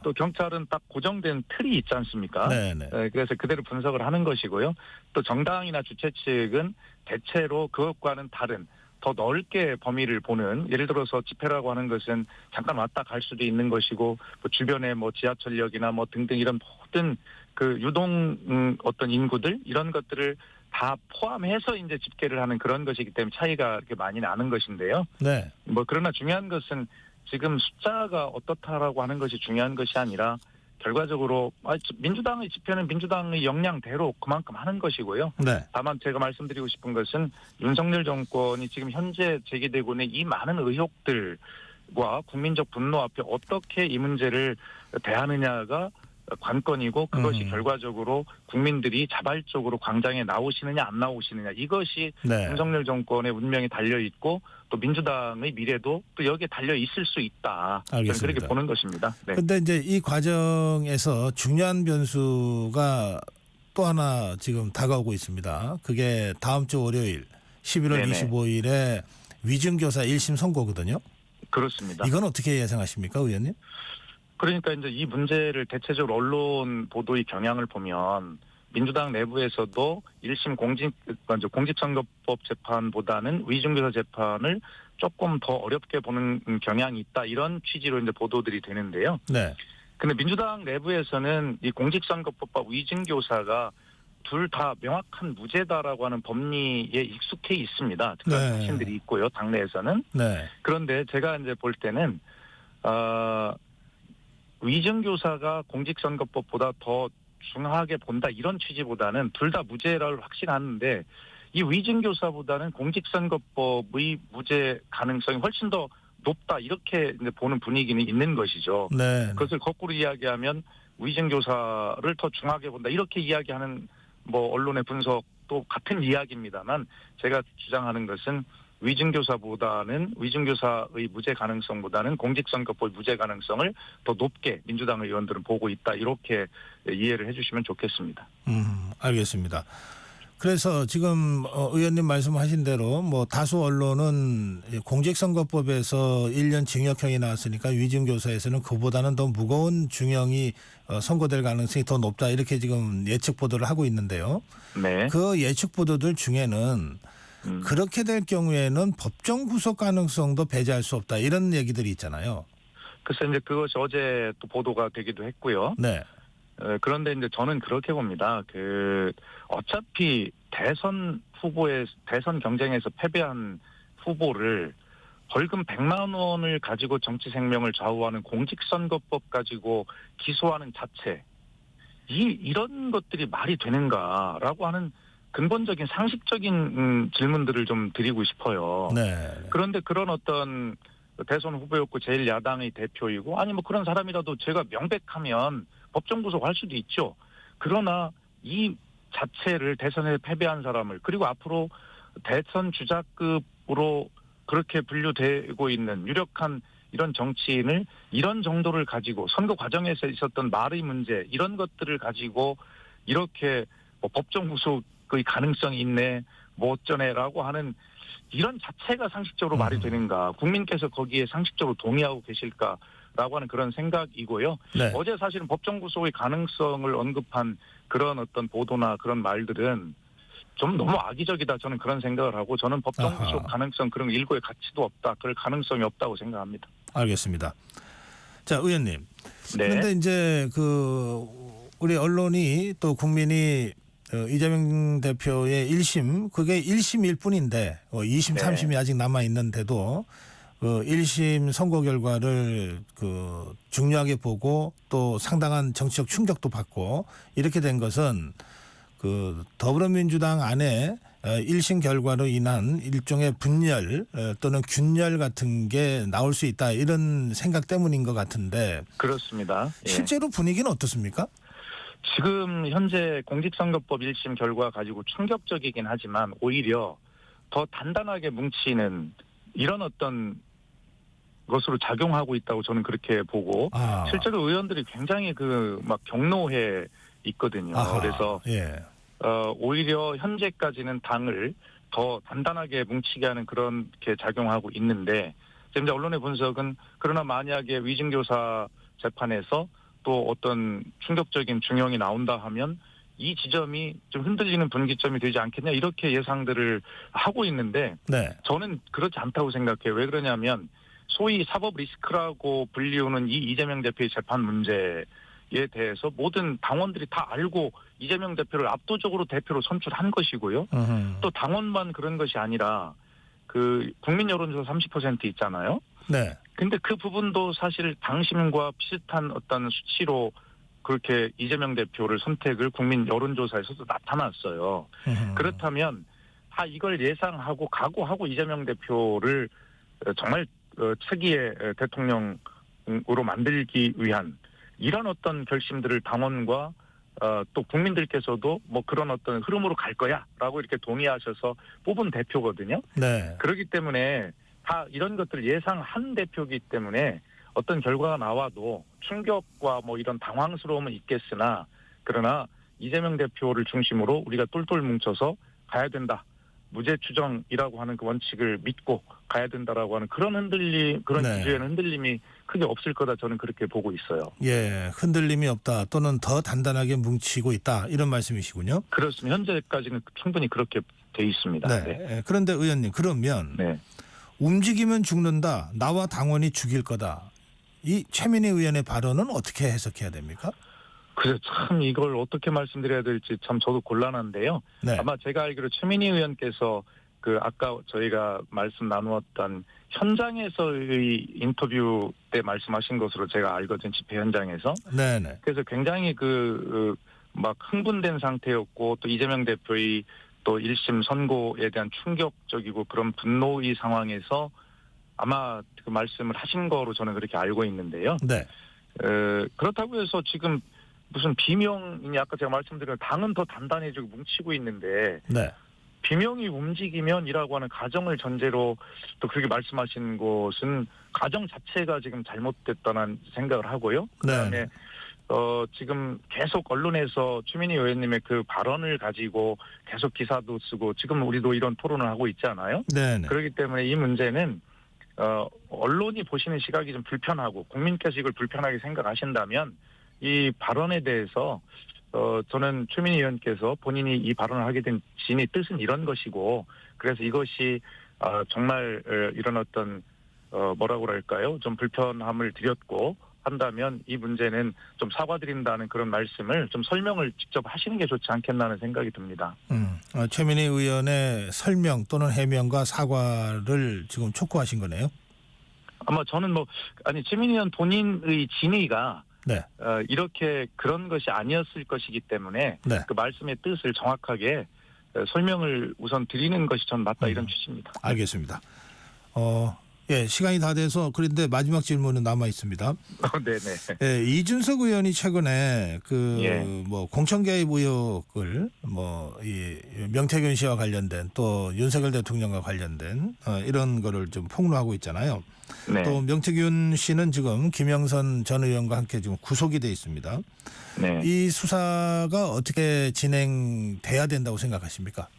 또 경찰은 딱 고정된 틀이 있지 않습니까? 네네. 그래서 그대로 분석을 하는 것이고요. 또 정당이나 주최 측은 대체로 그것과는 다른 더 넓게 범위를 보는, 예를 들어서 집회라고 하는 것은 잠깐 왔다 갈 수도 있는 것이고 주변에 지하철역이나 등등 이런 모든 그 유동 어떤 인구들 이런 것들을 다 포함해서 이제 집계를 하는 그런 것이기 때문에 차이가 이렇게 많이 나는 것인데요. 네. 그러나 중요한 것은 지금 숫자가 어떻다라고 하는 것이 중요한 것이 아니라 결과적으로 민주당의 집회는 민주당의 역량대로 그만큼 하는 것이고요. 네. 다만 제가 말씀드리고 싶은 것은 윤석열 정권이 지금 현재 제기되고 있는 이 많은 의혹들과 국민적 분노 앞에 어떻게 이 문제를 대하느냐가 관건이고 그것이 결과적으로 국민들이 자발적으로 광장에 나오시느냐 안 나오시느냐 이것이 네. 윤석열 정권의 운명이 달려있고 또 민주당의 미래도 또 여기에 달려있을 수 있다. 저는 알겠습니다. 그렇게 보는 것입니다. 네. 근데 이제 이 과정에서 중요한 변수가 또 하나 지금 다가오고 있습니다. 그게 다음 주 월요일 11월 네네. 25일에 위증교사 1심 선고거든요. 그렇습니다. 이건 어떻게 예상하십니까, 의원님? 그러니까 이제 이 문제를 대체적으로 언론 보도의 경향을 보면 민주당 내부에서도 1심 공직선거법 재판보다는 위증교사 재판을 조금 더 어렵게 보는 경향이 있다 이런 취지로 이제 보도들이 되는데요. 네. 근데 민주당 내부에서는 이 공직선거법과 위증교사가 둘 다 명확한 무죄다라고 하는 법리에 익숙해 있습니다. 특별한 네. 확신들이 있고요. 당내에서는. 네. 그런데 제가 이제 볼 때는 위증교사가 공직선거법보다 더 중하게 본다 이런 취지보다는 둘 다 무죄를 확신하는데 이 위증교사보다는 공직선거법의 무죄 가능성이 훨씬 더 높다 이렇게 이제 보는 분위기는 있는 것이죠. 네. 그것을 거꾸로 이야기하면 위증교사를 더 중하게 본다 이렇게 이야기하는 언론의 분석도 같은 이야기입니다만 제가 주장하는 것은 위증교사의 무죄 가능성보다는 공직선거법 무죄 가능성을 더 높게 민주당 의원들은 보고 있다 이렇게 이해를 해주시면 좋겠습니다. 알겠습니다. 그래서 지금 의원님 말씀하신 대로 다수 언론은 공직선거법에서 1년 징역형이 나왔으니까 위증교사에서는 그보다는 더 무거운 중형이 선고될 가능성이 더 높다 이렇게 지금 예측 보도를 하고 있는데요. 네. 그 예측 보도들 중에는 그렇게 될 경우에는 법정 구속 가능성도 배제할 수 없다 이런 얘기들이 있잖아요. 글쎄 이제 그것이 어제 또 보도가 되기도 했고요. 네. 그런데 이제 저는 그렇게 봅니다. 어차피 대선 경쟁에서 패배한 후보를 벌금 100만 원을 가지고 정치 생명을 좌우하는 공직선거법 가지고 기소하는 자체 이런 것들이 말이 되는가라고 하는 근본적인 상식적인 질문들을 좀 드리고 싶어요. 네. 그런데 그런 어떤 대선 후보였고 제일 야당의 대표이고 그런 사람이라도 제가 명백하면 법정 구속할 수도 있죠. 그러나 이 자체를 대선에 패배한 사람을 그리고 앞으로 대선 주자급으로 그렇게 분류되고 있는 유력한 이런 정치인을 이런 정도를 가지고 선거 과정에서 있었던 말의 문제 이런 것들을 가지고 이렇게 법정 구속의 가능성이 있네 어쩌네라고 하는 이런 자체가 상식적으로 말이 되는가 국민께서 거기에 상식적으로 동의하고 계실까라고 하는 그런 생각이고요. 네. 어제 사실은 법정 구속의 가능성을 언급한 그런 어떤 보도나 그런 말들은 좀 너무 악의적이다 저는 그런 생각을 하고 저는 법정 구속 가능성 그런 일고의 가치도 없다 그럴 가능성이 없다고 생각합니다. 알겠습니다. 자, 의원님. 네. 그런데 이제 우리 언론이 또 국민이 이재명 대표의 1심 그게 1심일 뿐인데 2심, 네. 3심이 아직 남아 있는데도 그 1심 선고 결과를 그 중요하게 보고 또 상당한 정치적 충격도 받고 이렇게 된 것은 그 더불어민주당 안에 1심 결과로 인한 일종의 분열 또는 균열 같은 게 나올 수 있다 이런 생각 때문인 것 같은데 그렇습니다. 예. 실제로 분위기는 어떻습니까? 지금 현재 공직선거법 1심 결과 가지고 충격적이긴 하지만 오히려 더 단단하게 뭉치는 이런 어떤 것으로 작용하고 있다고 저는 그렇게 보고 실제로 의원들이 굉장히 그 막 격노해 있거든요. 아하, 그래서 예. 오히려 현재까지는 당을 더 단단하게 뭉치게 하는 그렇게 작용하고 있는데 지금 이제 언론의 분석은 그러나 만약에 위증교사 재판에서 또 어떤 충격적인 중형이 나온다 하면 이 지점이 좀 흔들리는 분기점이 되지 않겠냐 이렇게 예상들을 하고 있는데 네. 저는 그렇지 않다고 생각해요. 왜 그러냐면 소위 사법 리스크라고 불리우는 이 이재명 대표의 재판 문제에 대해서 모든 당원들이 다 알고 이재명 대표를 압도적으로 대표로 선출한 것이고요. 또 당원만 그런 것이 아니라 그 국민 여론조사 30% 있잖아요. 네. 근데 그 부분도 사실 당심과 비슷한 어떤 수치로 그렇게 이재명 대표를 선택을 국민 여론조사에서도 나타났어요. 그렇다면 이걸 예상하고 각오하고 이재명 대표를 정말 차기의 대통령으로 만들기 위한 이런 어떤 결심들을 당원과 또 국민들께서도 뭐 그런 어떤 흐름으로 갈 거야라고 이렇게 동의하셔서 뽑은 대표거든요. 네. 그렇기 때문에 다 이런 것들을 예상한 대표이기 때문에 어떤 결과가 나와도 충격과 뭐 이런 당황스러움은 있겠으나 그러나 이재명 대표를 중심으로 우리가 똘똘 뭉쳐서 가야 된다. 무죄 추정이라고 하는 그 원칙을 믿고 가야 된다라고 하는 그런 흔들림, 그런 네. 기조에는 흔들림이 크게 없을 거다 저는 그렇게 보고 있어요. 예, 흔들림이 없다 또는 더 단단하게 뭉치고 있다 이런 말씀이시군요. 그렇습니다. 현재까지는 충분히 그렇게 돼 있습니다. 네. 네. 예, 그런데 의원님 그러면 네. 움직이면 죽는다. 나와 당원이 죽일 거다. 이 최민희 의원의 발언은 어떻게 해석해야 됩니까? 그래서 참 이걸 어떻게 말씀드려야 될지 참 저도 곤란한데요. 네. 아마 제가 알기로 최민희 의원께서 그 아까 저희가 말씀 나누었던 현장에서의 인터뷰 때 말씀하신 것으로 제가 알거든요. 집회 현장에서. 네네. 그래서 굉장히 막 흥분된 상태였고 또 이재명 대표의 또 1심 선고에 대한 충격적이고 그런 분노의 상황에서 아마 그 말씀을 하신 거로 저는 그렇게 알고 있는데요. 네. 그렇다고 해서 지금 무슨 비명이니 아까 제가 말씀드린 당은 더 단단해지고 뭉치고 있는데 네. 비명이 움직이면이라고 하는 가정을 전제로 또 그렇게 말씀하신 것은 가정 자체가 지금 잘못됐다는 생각을 하고요. 그다음에 네. 지금 계속 언론에서 최민희 의원님의 그 발언을 가지고 계속 기사도 쓰고 지금 우리도 이런 토론을 하고 있잖아요. 네네. 그렇기 때문에 이 문제는 언론이 보시는 시각이 좀 불편하고 국민께서 이걸 불편하게 생각하신다면 이 발언에 대해서 저는 최민희 의원께서 본인이 이 발언을 하게 된 진의 뜻은 이런 것이고 그래서 이것이 정말 이런 어떤 뭐라고 할까요? 좀 불편함을 드렸고 한다면 이 문제는 좀 사과드린다는 그런 말씀을 좀 설명을 직접 하시는 게 좋지 않겠나는 생각이 듭니다. 최민희 의원의 설명 또는 해명과 사과를 지금 촉구하신 거네요. 아마 저는 최민희 의원 본인의 진의가 네. 이렇게 그런 것이 아니었을 것이기 때문에 네. 그 말씀의 뜻을 정확하게 설명을 우선 드리는 것이 전 맞다 이런 취지입니다. 알겠습니다. 예, 시간이 다 돼서 그런데 마지막 질문은 남아 있습니다. 네네. 예, 이준석 의원이 최근에 공천 개입 의혹을 이 명태균 씨와 관련된 또 윤석열 대통령과 관련된 이런 거를 좀 폭로하고 있잖아요. 네. 또 명태균 씨는 지금 김영선 전 의원과 함께 지금 구속이 돼 있습니다. 네. 이 수사가 어떻게 진행돼야 된다고 생각하십니까?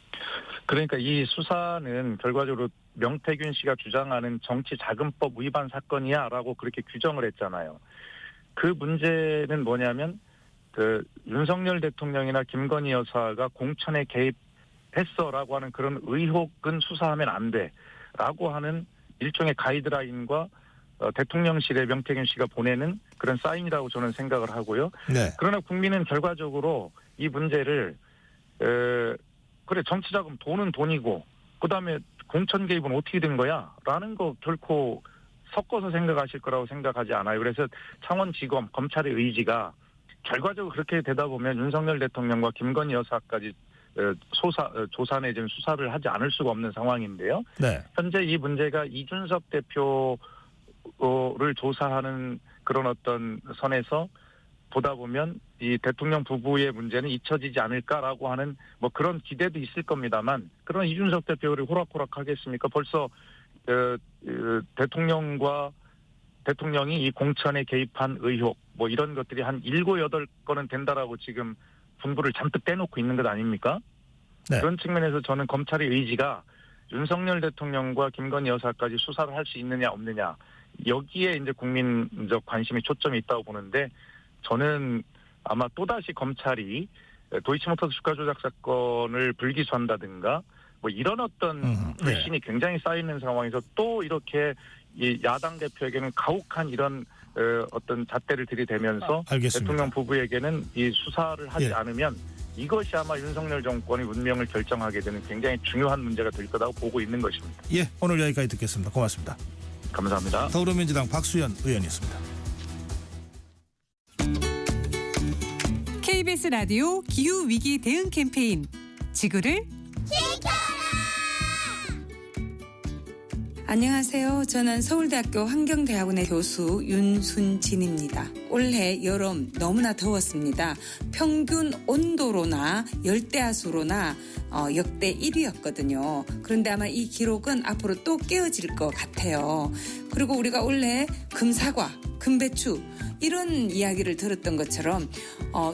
그러니까 이 수사는 결과적으로 명태균 씨가 주장하는 정치자금법 위반 사건이야라고 그렇게 규정을 했잖아요. 그 문제는 뭐냐면 그 윤석열 대통령이나 김건희 여사가 공천에 개입했어라고 하는 그런 의혹은 수사하면 안 돼라고 하는 일종의 가이드라인과 대통령실에 명태균 씨가 보내는 그런 사인이라고 저는 생각을 하고요. 네. 그러나 국민은 결과적으로 이 문제를 그래 정치자금 돈은 돈이고 그다음에 공천 개입은 어떻게 된 거야? 라는 거 결코 섞어서 생각하실 거라고 생각하지 않아요. 그래서 창원지검 검찰의 의지가 결과적으로 그렇게 되다 보면 윤석열 대통령과 김건희 여사까지 조사 내지는 수사를 하지 않을 수가 없는 상황인데요. 네. 현재 이 문제가 이준석 대표를 조사하는 그런 어떤 선에서 보다 보면 이 대통령 부부의 문제는 잊혀지지 않을까라고 하는 뭐 그런 기대도 있을 겁니다만, 그러나 이준석 대표를 호락호락 하겠습니까? 벌써 대통령이 이 공천에 개입한 의혹 뭐 이런 것들이 한 7, 8건은 된다라고 지금 분부를 잔뜩 떼놓고 있는 것 아닙니까? 네. 그런 측면에서 저는 검찰의 의지가 윤석열 대통령과 김건희 여사까지 수사를 할 수 있느냐 없느냐, 여기에 이제 국민적 관심이 초점이 있다고 보는데, 저는 아마 또다시 검찰이 도이치모터스 주가 조작 사건을 불기소한다든가 뭐 이런 어떤 불신이 굉장히 쌓이는 상황에서 또 이렇게 이 야당 대표에게는 가혹한 이런 어떤 잣대를 들이대면서 알겠습니다. 대통령 부부에게는 이 수사를 하지 예. 않으면 이것이 아마 윤석열 정권의 운명을 결정하게 되는 굉장히 중요한 문제가 될 거라고 보고 있는 것입니다. 예, 오늘 여기까지 듣겠습니다. 고맙습니다. 감사합니다. 더불어민주당 박수현 의원이었습니다. KBS 라디오 기후위기 대응 캠페인 지구를 안녕하세요. 저는 서울대학교 환경대학원의 교수 윤순진입니다. 올해 여름 너무나 더웠습니다. 평균 온도로나 열대야수로나 역대 1위였거든요. 그런데 아마 이 기록은 앞으로 또 깨어질 것 같아요. 그리고 우리가 원래 금사과, 금배추 이런 이야기를 들었던 것처럼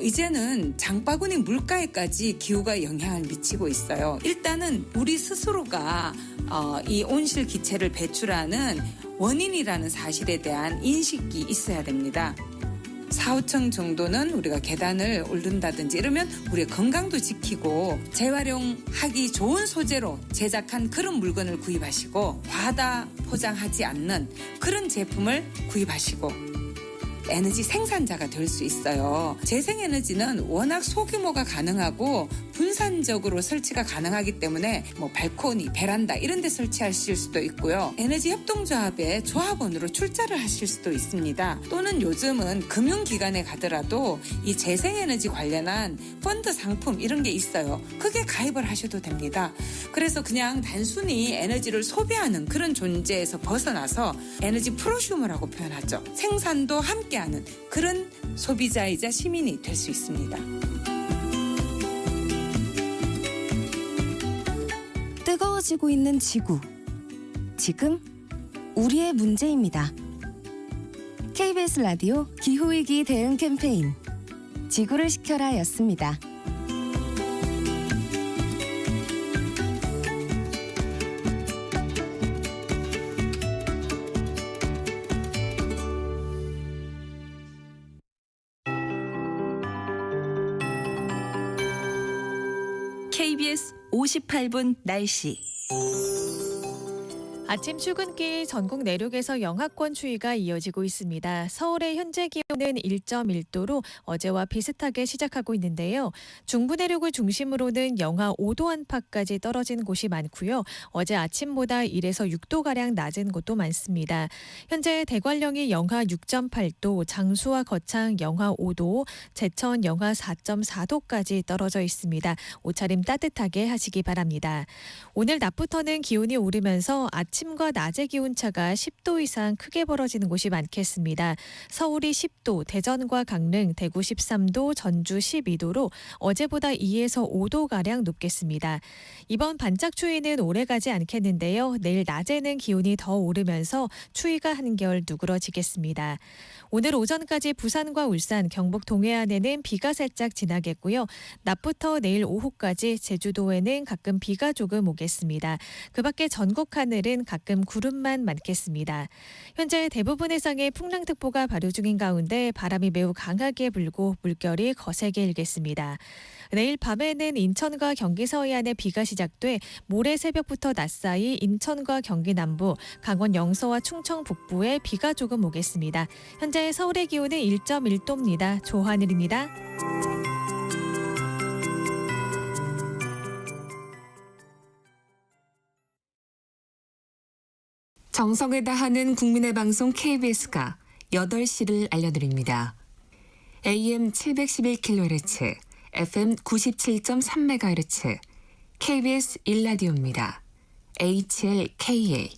이제는 장바구니 물가에까지 기후가 영향을 미치고 있어요. 일단은 우리 스스로가 이 온실 기체를 배출하는 원인이라는 사실에 대한 인식이 있어야 됩니다. 4, 5층 정도는 우리가 계단을 오른다든지 이러면 우리의 건강도 지키고 재활용하기 좋은 소재로 제작한 그런 물건을 구입하시고 과다 포장하지 않는 그런 제품을 구입하시고 에너지 생산자가 될 수 있어요. 재생에너지는 워낙 소규모가 가능하고 분산적으로 설치가 가능하기 때문에 뭐 발코니, 베란다 이런 데 설치하실 수도 있고요. 에너지 협동조합의 조합원으로 출자를 하실 수도 있습니다. 또는 요즘은 금융기관에 가더라도 이 재생에너지 관련한 펀드 상품 이런 게 있어요. 그게 가입을 하셔도 됩니다. 그래서 그냥 단순히 에너지를 소비하는 그런 존재에서 벗어나서 에너지 프로슈머라고 표현하죠. 생산도 함께하는 그런 소비자이자 시민이 될 수 있습니다. 뜨거워지고 있는 지구. 지금 우리의 문제입니다. KBS 라디오 기후위기 대응 캠페인 지구를 시켜라 였습니다. KBS 58분 날씨. 아침 출근길 전국 내륙에서 영하권 추위가 이어지고 있습니다. 서울의 현재 기온은 1.1도로 어제와 비슷하게 시작하고 있는데요. 중부 내륙을 중심으로는 영하 5도 안팎까지 떨어진 곳이 많고요. 어제 아침보다 1에서 6도가량 낮은 곳도 많습니다. 현재 대관령이 영하 6.8도, 장수와 거창 영하 5도, 제천 영하 4.4도까지 떨어져 있습니다. 옷차림 따뜻하게 하시기 바랍니다. 오늘 낮부터는 기온이 오르면서 아침과 낮의 기온차가 10도 이상 크게 벌어지는 곳이 많겠습니다. 서울이 10도, 대전과 강릉, 대구 13도, 전주 12도로 어제보다 2에서 5도가량 높겠습니다. 이번 반짝 추위는 오래가지 않겠는데요. 내일 낮에는 기온이 더 오르면서 추위가 한결 누그러지겠습니다. 오늘 오전까지 부산과 울산, 경북 동해안에는 비가 살짝 지나겠고요. 낮부터 내일 오후까지 제주도에는 가끔 비가 조금 오겠습니다. 그 밖에 전국 하늘은 가끔 구름만 많겠습니다. 현재 대부분 해상에 풍랑특보가 발효 중인 가운데 바람이 매우 강하게 불고 물결이 거세게 일겠습니다. 내일 밤에는 인천과 경기 서해안에 비가 시작돼 모레 새벽부터 낮 사이 인천과 경기 남부, 강원 영서와 충청 북부에 비가 조금 오겠습니다. 현재 서울의 기온은 1.1도입니다. 조하늘입니다. 정성을 다하는 국민의 방송 KBS가 8시를 알려드립니다. AM 711kHz, FM 97.3MHz, KBS 1라디오입니다. HLKA.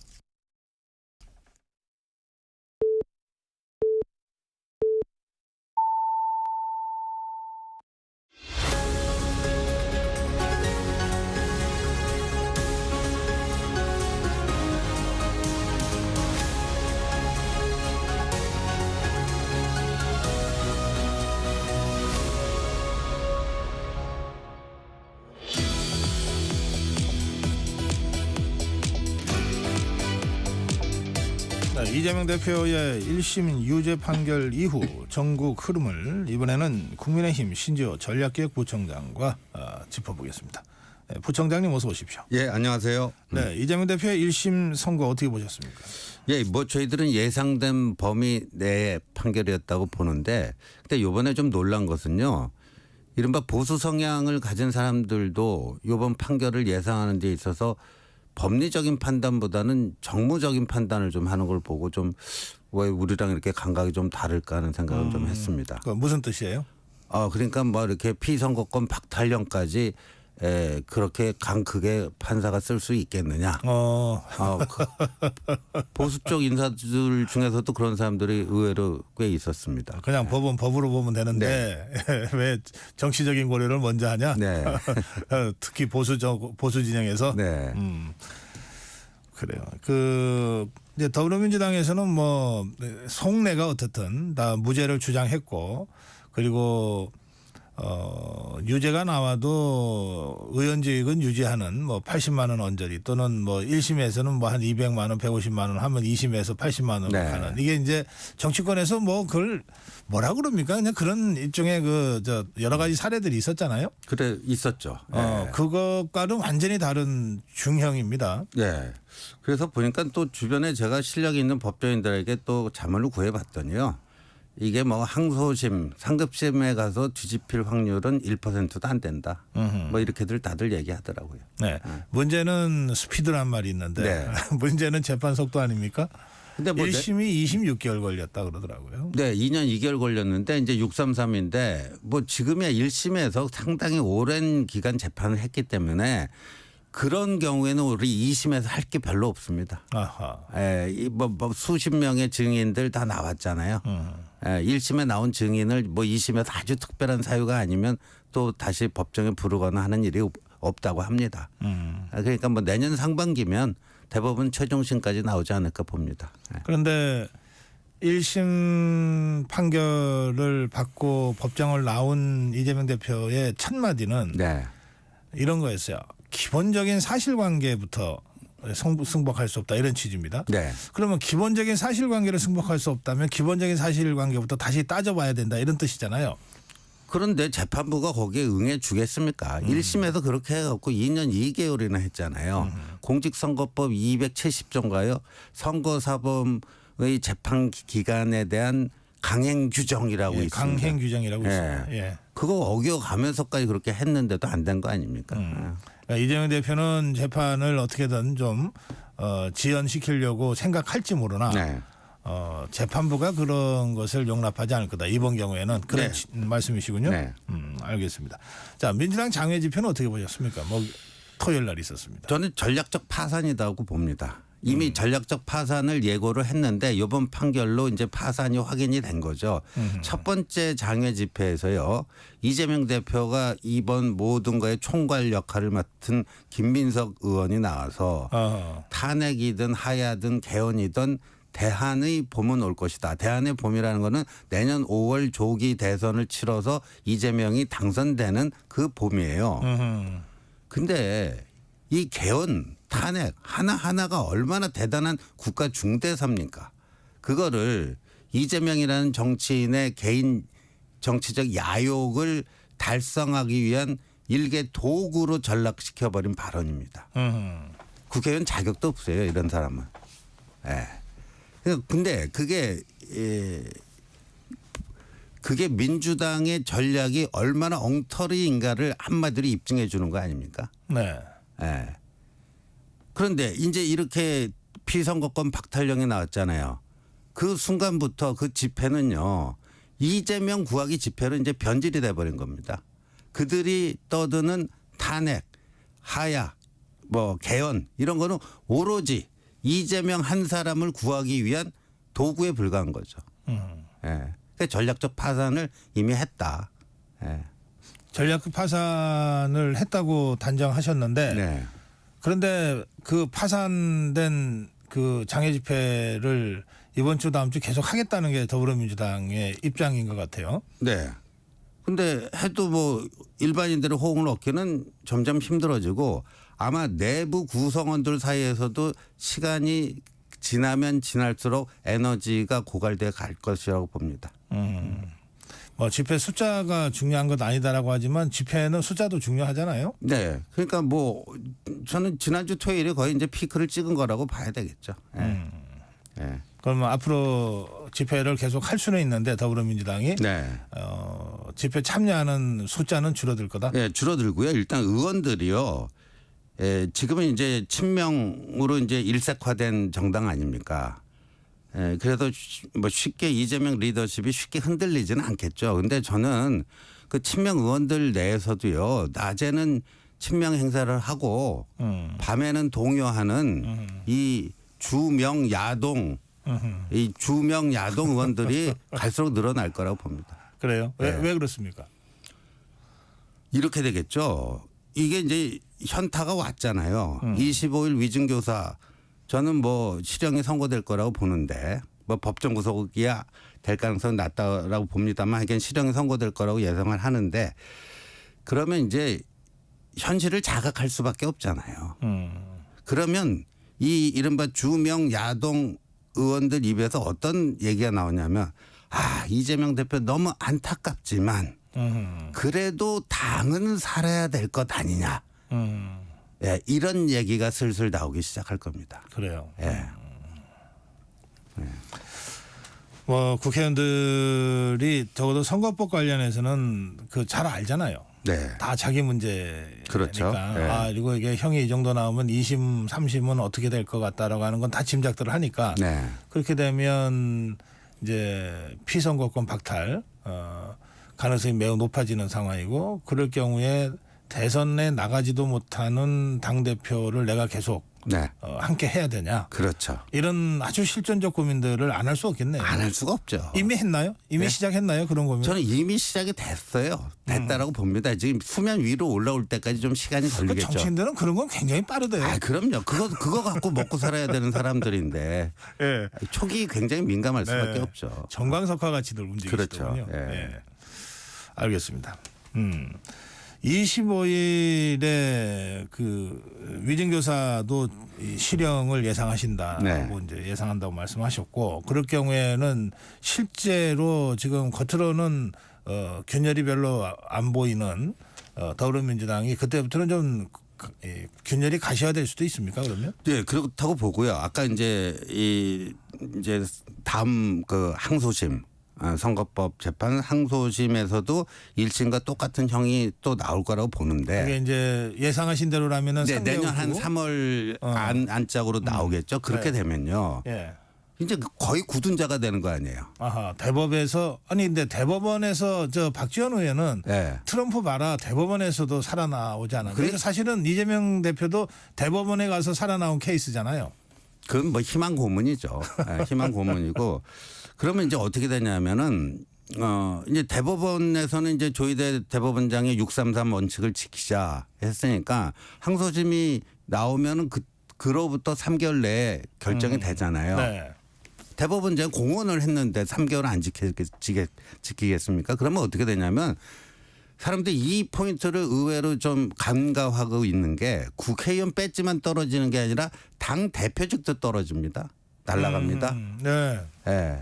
이재명 대표의 1심 유죄 판결 이후 전국 흐름을 이번에는 국민의힘 신지호 전략기획부총장과 짚어보겠습니다. 네, 부총장님 어서 오십시오. 예, 안녕하세요. 네, 이재명 대표의 1심 선고 어떻게 보셨습니까? 예, 뭐 저희들은 예상된 범위 내의 판결이었다고 보는데, 근데 이번에 좀 놀란 것은요. 이른바 보수 성향을 가진 사람들도 이번 판결을 예상하는 데 있어서 법리적인 판단보다는 정무적인 판단을 좀 하는 걸 보고 좀 왜 우리랑 이렇게 감각이 좀 다를까 하는 생각을 좀 했습니다. 무슨 뜻이에요? 그러니까 뭐 이렇게 피선거권 박탈령까지 그렇게 강크게 판사가 쓸 수 있겠느냐. 보수 쪽 인사들 중에서도 그런 사람들이 의외로 꽤 있었습니다. 그냥 법은 법으로 보면 되는데 왜 정치적인 고려를 먼저 하냐? 네. 특히 보수 진영에서. 네. 그래요. 이제 더불어민주당에서는 뭐 속내가 어떻든 다 무죄를 주장했고, 그리고 유죄가 나와도 의원직은 유지하는 뭐 80만 원 언저리, 또는 뭐 1심에서는 뭐 한 200만 원, 150만 원 하면 2심에서 80만 원으로 네. 가는, 이게 이제 정치권에서 뭐 그걸 뭐라 그럽니까? 그냥 그런 일종의 여러 가지 사례들이 있었잖아요. 그래 있었죠. 네. 그것과는 완전히 다른 중형입니다. 네. 그래서 보니까 또 주변에 제가 실력이 있는 법조인들에게 또 자문을 구해봤더니요. 이게 뭐 항소심, 상급심에 가서 뒤집힐 확률은 1%도 안 된다. 뭐 이렇게들 다들 얘기하더라고요. 네. 문제는 스피드란 말이 있는데 네. 문제는 재판 속도 아닙니까? 근데 뭐 1심이 26개월 걸렸다 그러더라고요. 네, 2년 2개월 걸렸는데 이제 633인데 뭐 지금이야 1심에서 상당히 오랜 기간 재판을 했기 때문에 그런 경우에는 우리 2심에서 할 게 별로 없습니다. 아하. 뭐 수십 명의 증인들 다 나왔잖아요. 1심에 나온 증인을 뭐 2심에서 아주 특별한 사유가 아니면 또 다시 법정에 부르거나 하는 일이 없다고 합니다. 그러니까 뭐 내년 상반기면 대법원 최종심까지 나오지 않을까 봅니다. 그런데 1심 판결을 받고 법정을 나온 이재명 대표의 첫 마디는 네. 이런 거였어요. 기본적인 사실관계부터 승복할 수 없다, 이런 취지입니다. 네. 그러면 기본적인 사실관계를 승복할 수 없다면 기본적인 사실관계부터 다시 따져봐야 된다, 이런 뜻이잖아요. 그런데 재판부가 거기에 응해 주겠습니까? 1심에서 그렇게 해갖고 2년 2개월이나 했잖아요. 공직선거법 270조인가요? 선거사범의 재판 기간에 대한 강행 규정이라고 있습니다. 강행 규정이라고 있어요. 예. 그거 어겨가면서까지 그렇게 했는데도 안 된 거 아닙니까? 그러니까 이재명 대표는 재판을 어떻게든 좀 지연시키려고 생각할지 모르나 네. 재판부가 그런 것을 용납하지 않을 거다. 이번 경우에는 그런 네. 말씀이시군요. 네. 알겠습니다. 자, 민주당 장외 집회는 어떻게 보셨습니까? 뭐 토요일 날 있었습니다. 저는 전략적 파산이라고 봅니다. 이미 전략적 파산을 예고를 했는데 이번 판결로 이제 파산이 확인이 된 거죠. 첫 번째 장외 집회에서요. 이재명 대표가 이번 모든 거에 총괄 역할을 맡은 김민석 의원이 나와서 탄핵이든 하야든 개헌이든 대한의 봄은 올 것이다. 대한의 봄이라는 거는 내년 5월 조기 대선을 치러서 이재명이 당선되는 그 봄이에요. 근데 이 개헌, 탄핵 하나하나가 얼마나 대단한 국가 중대사입니까? 그거를 이재명이라는 정치인의 개인 정치적 야욕을 달성하기 위한 일개 도구로 전락시켜버린 발언입니다. 국회의원 자격도 없어요. 이런 사람은. 예. 근데 그게 민주당의 전략이 얼마나 엉터리인가를 한마디로 입증해 주는 거 아닙니까? 네. 예. 그런데 이제 이렇게 피선거권 박탈령이 나왔잖아요. 그 순간부터 그 집회는요. 이재명 구하기 집회로 이제 변질이 돼버린 겁니다. 그들이 떠드는 탄핵, 하야, 뭐 개헌 이런 거는 오로지 이재명 한 사람을 구하기 위한 도구에 불과한 거죠. 예. 그러니까 전략적 파산을 이미 했다. 예. 전략적 파산을 했다고 단정하셨는데 네. 그런데 그 파산된 그 장애 집회를 이번 주 다음 주 계속 하겠다는 게 더불어민주당의 입장인 것 같아요. 네. 근데 해도 뭐 일반인들의 호응을 얻기는 점점 힘들어지고 아마 내부 구성원들 사이에서도 시간이 지나면 지날수록 에너지가 고갈돼 갈 것이라고 봅니다. 뭐 집회 숫자가 중요한 것 아니다라고 하지만 집회는 숫자도 중요하잖아요. 네. 그러니까 뭐 저는 지난주 토요일에 거의 이제 피크를 찍은 거라고 봐야 되겠죠. 예. 예. 그러면 앞으로 집회를 계속 할 수는 있는데 더불어민주당이 네. 집회 참여하는 숫자는 줄어들 거다. 네, 줄어들고요. 일단 의원들이요. 예, 지금은 이제 친명으로 이제 일색화된 정당 아닙니까? 예, 그래도 뭐 쉽게 이재명 리더십이 쉽게 흔들리지는 않겠죠. 근데 저는 그 친명 의원들 내에서도요. 낮에는 친명 행사를 하고 밤에는 동요하는 이 주명 야동 이 주명 야동 의원들이 갈수록 늘어날 거라고 봅니다. 그래요? 네. 왜 그렇습니까? 이렇게 되겠죠. 이게 이제 현타가 왔잖아요. 25일 위증교사 저는 뭐 실형이 선고될 거라고 보는데 뭐 법정 구속이야 될 가능성이 낮다라고 봅니다만 하긴 실형이 선고될 거라고 예상을 하는데 그러면 이제 현실을 자각할 수밖에 없잖아요. 그러면 이 이른바 주명 야동 의원들 입에서 어떤 얘기가 나오냐면 이재명 대표 너무 안타깝지만 그래도 당은 살아야 될 것 아니냐. 예, 이런 얘기가 슬슬 나오기 시작할 겁니다. 그래요. 예. 뭐 국회의원들이 적어도 선거법 관련해서는 그 잘 알잖아요. 네. 다 자기 문제니까. 그렇죠. 네. 그리고 이게 형이 이 정도 나오면 2심, 3심은 어떻게 될 것 같다라고 하는 건 다 짐작들을 하니까 네. 그렇게 되면 이제 피선거권 박탈 가능성이 매우 높아지는 상황이고 그럴 경우에 대선에 나가지도 못하는 당대표를 내가 계속 네. 함께 해야 되냐. 그렇죠. 이런 아주 실존적 고민들을 안 할 수 없겠네요. 안 할 수가 없죠. 이미 했나요? 이미 네? 시작했나요? 그런 고민? 저는 이미 시작이 됐다라고 봅니다. 지금 수면 위로 올라올 때까지 좀 시간이 걸리겠죠. 정치인들은 그런 건 굉장히 빠르대요. 그럼요. 그거 갖고 먹고 살아야 되는 사람들인데 예. 촉이 굉장히 민감할 수밖에 네. 없죠. 정광석화 같이들 움직이시더군요. 그렇죠. 예. 예. 알겠습니다. 25일에 그 위증교사도 이 실형을 예상하신다고 네. 이제 예상한다고 말씀하셨고 그럴 경우에는 실제로 지금 겉으로는 균열이 별로 안 보이는 더불어민주당이 그때부터는 좀 균열이 가셔야 될 수도 있습니까? 그러면? 네, 그렇다고 보고요. 아까 이제 이제 다음 그 항소심 선거법 재판 항소심에서도 1심과 똑같은 형이 또 나올 거라고 보는데 그게 이제 예상하신 대로라면은 네, 3개월 내년 한 후? 3월 안짝으로 나오겠죠. 그렇게 네. 되면요. 예. 이제 거의 굳은 자가 되는 거 아니에요. 아하, 대법에서 근데 대법원에서 저 박지원 의원은 네. 트럼프 봐라 대법원에서도 살아나오지 않았나요? 그래서 사실은 이재명 대표도 대법원에 가서 살아나온 케이스잖아요. 그건 뭐 희망 고문이죠. 네, 희망 고문이고 그러면 이제 어떻게 되냐면은 이제 대법원에서는 이제 조희대 대법원장의 633 원칙을 지키자 했으니까 항소심이 나오면은 그로부터 3개월 내에 결정이 되잖아요. 네. 대법원장이 공언을 했는데 3개월 안 지키겠습니까? 그러면 어떻게 되냐면 사람들이 이 포인트를 의외로 좀 간과하고 있는 게 국회의원 배지만 떨어지는 게 아니라 당 대표직도 떨어집니다. 날아갑니다. 네. 예.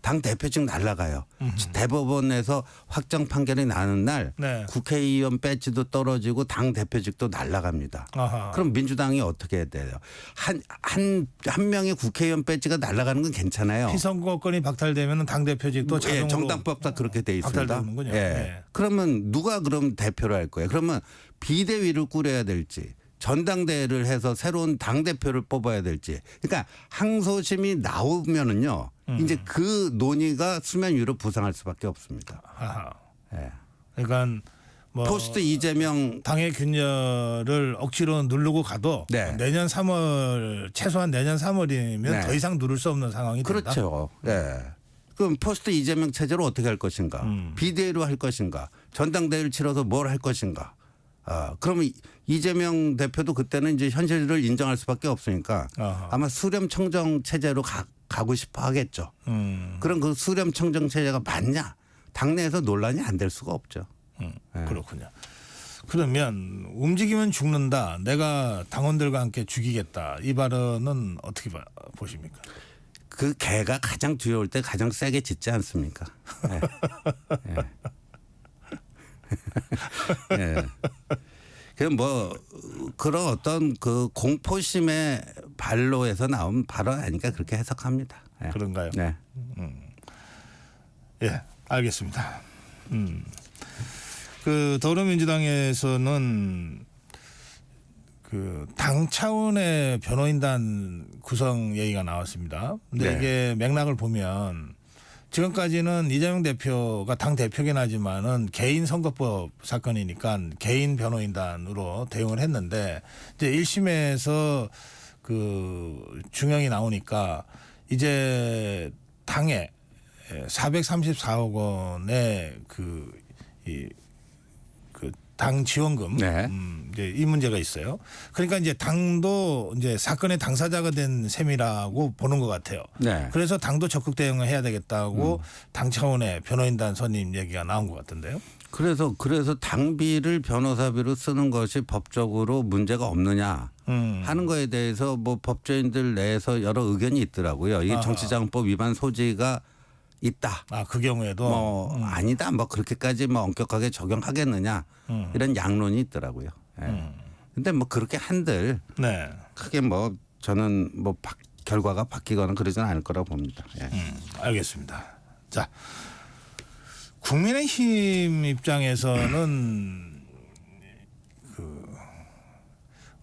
당 대표직 날아가요. 대법원에서 확정 판결이 나는 날 네. 국회의원 배지도 떨어지고 당 대표직도 날아갑니다. 아하. 그럼 민주당이 어떻게 해야 돼요? 한 명의 국회의원 배지가 날아가는 건 괜찮아요. 피선거권이 박탈되면 당 대표직도 자동으로 정당법상 그렇게 돼 있습니다. 박탈되는군요. 예. 네. 그러면 누가 그럼 대표를 할 거예요? 그러면 비대위를 꾸려야 될지 전당대회를 해서 새로운 당 대표를 뽑아야 될지. 그러니까 항소심이 나오면은요. 이제 그 논의가 수면 위로 부상할 수밖에 없습니다. 아하. 예. 그러니까 뭐 포스트 이재명 당의 균열을 억지로 누르고 가도 네. 내년 3월 최소한 내년 3월이면 네. 더 이상 누를 수 없는 상황이 된다. 그렇죠. 예. 그럼 포스트 이재명 체제로 어떻게 할 것인가? 비대위로 할 것인가? 전당대회를 치러서 뭘 할 것인가? 그러면 이재명 대표도 그때는 이제 현실을 인정할 수밖에 없으니까 아하. 아마 수렴 청정 체제로 가고 싶어 하겠죠. 그럼 그 수렴 청정 체제가 맞냐? 당내에서 논란이 안 될 수가 없죠. 그렇군요. 그러면 움직이면 죽는다. 내가 당원들과 함께 죽이겠다. 이 발언은 어떻게 보십니까? 그 개가 가장 두려울 때 가장 세게 짖지 않습니까? 예. 예. 예. 그럼 뭐 그런 어떤 그 공포심의 발로에서 나온 발언 아니까 그렇게 해석합니다. 예. 그런가요? 네. 예, 알겠습니다. 그 더불어민주당에서는 그 당 차원의 변호인단 구성 얘기가 나왔습니다. 근데 네. 이게 맥락을 보면 지금까지는 이재명 대표가 당 대표긴 하지만은 개인 선거법 사건이니까 개인 변호인단으로 대응을 했는데 이제 1심에서 그 중형이 나오니까 이제 당에 434억 원의 당 지원금 네. 이제 이 문제가 있어요. 그러니까 이제 당도 이제 사건의 당사자가 된 셈이라고 보는 것 같아요. 네. 그래서 당도 적극 대응을 해야 되겠다고 당 차원의 변호인단 선임 얘기가 나온 것 같은데요. 그래서 당비를 변호사비로 쓰는 것이 법적으로 문제가 없느냐 하는 거에 대해서 뭐 법조인들 내에서 여러 의견이 있더라고요. 이게 정치자금법 위반 소지가 있다. 그 경우에도 뭐 아니다. 뭐 그렇게까지 뭐 엄격하게 적용하겠느냐 이런 양론이 있더라고요. 예. 근데 뭐 그렇게 한들 네. 크게 뭐 저는 뭐 결과가 바뀌거나 그러지는 않을 거라고 봅니다. 예. 알겠습니다. 자, 국민의힘 입장에서는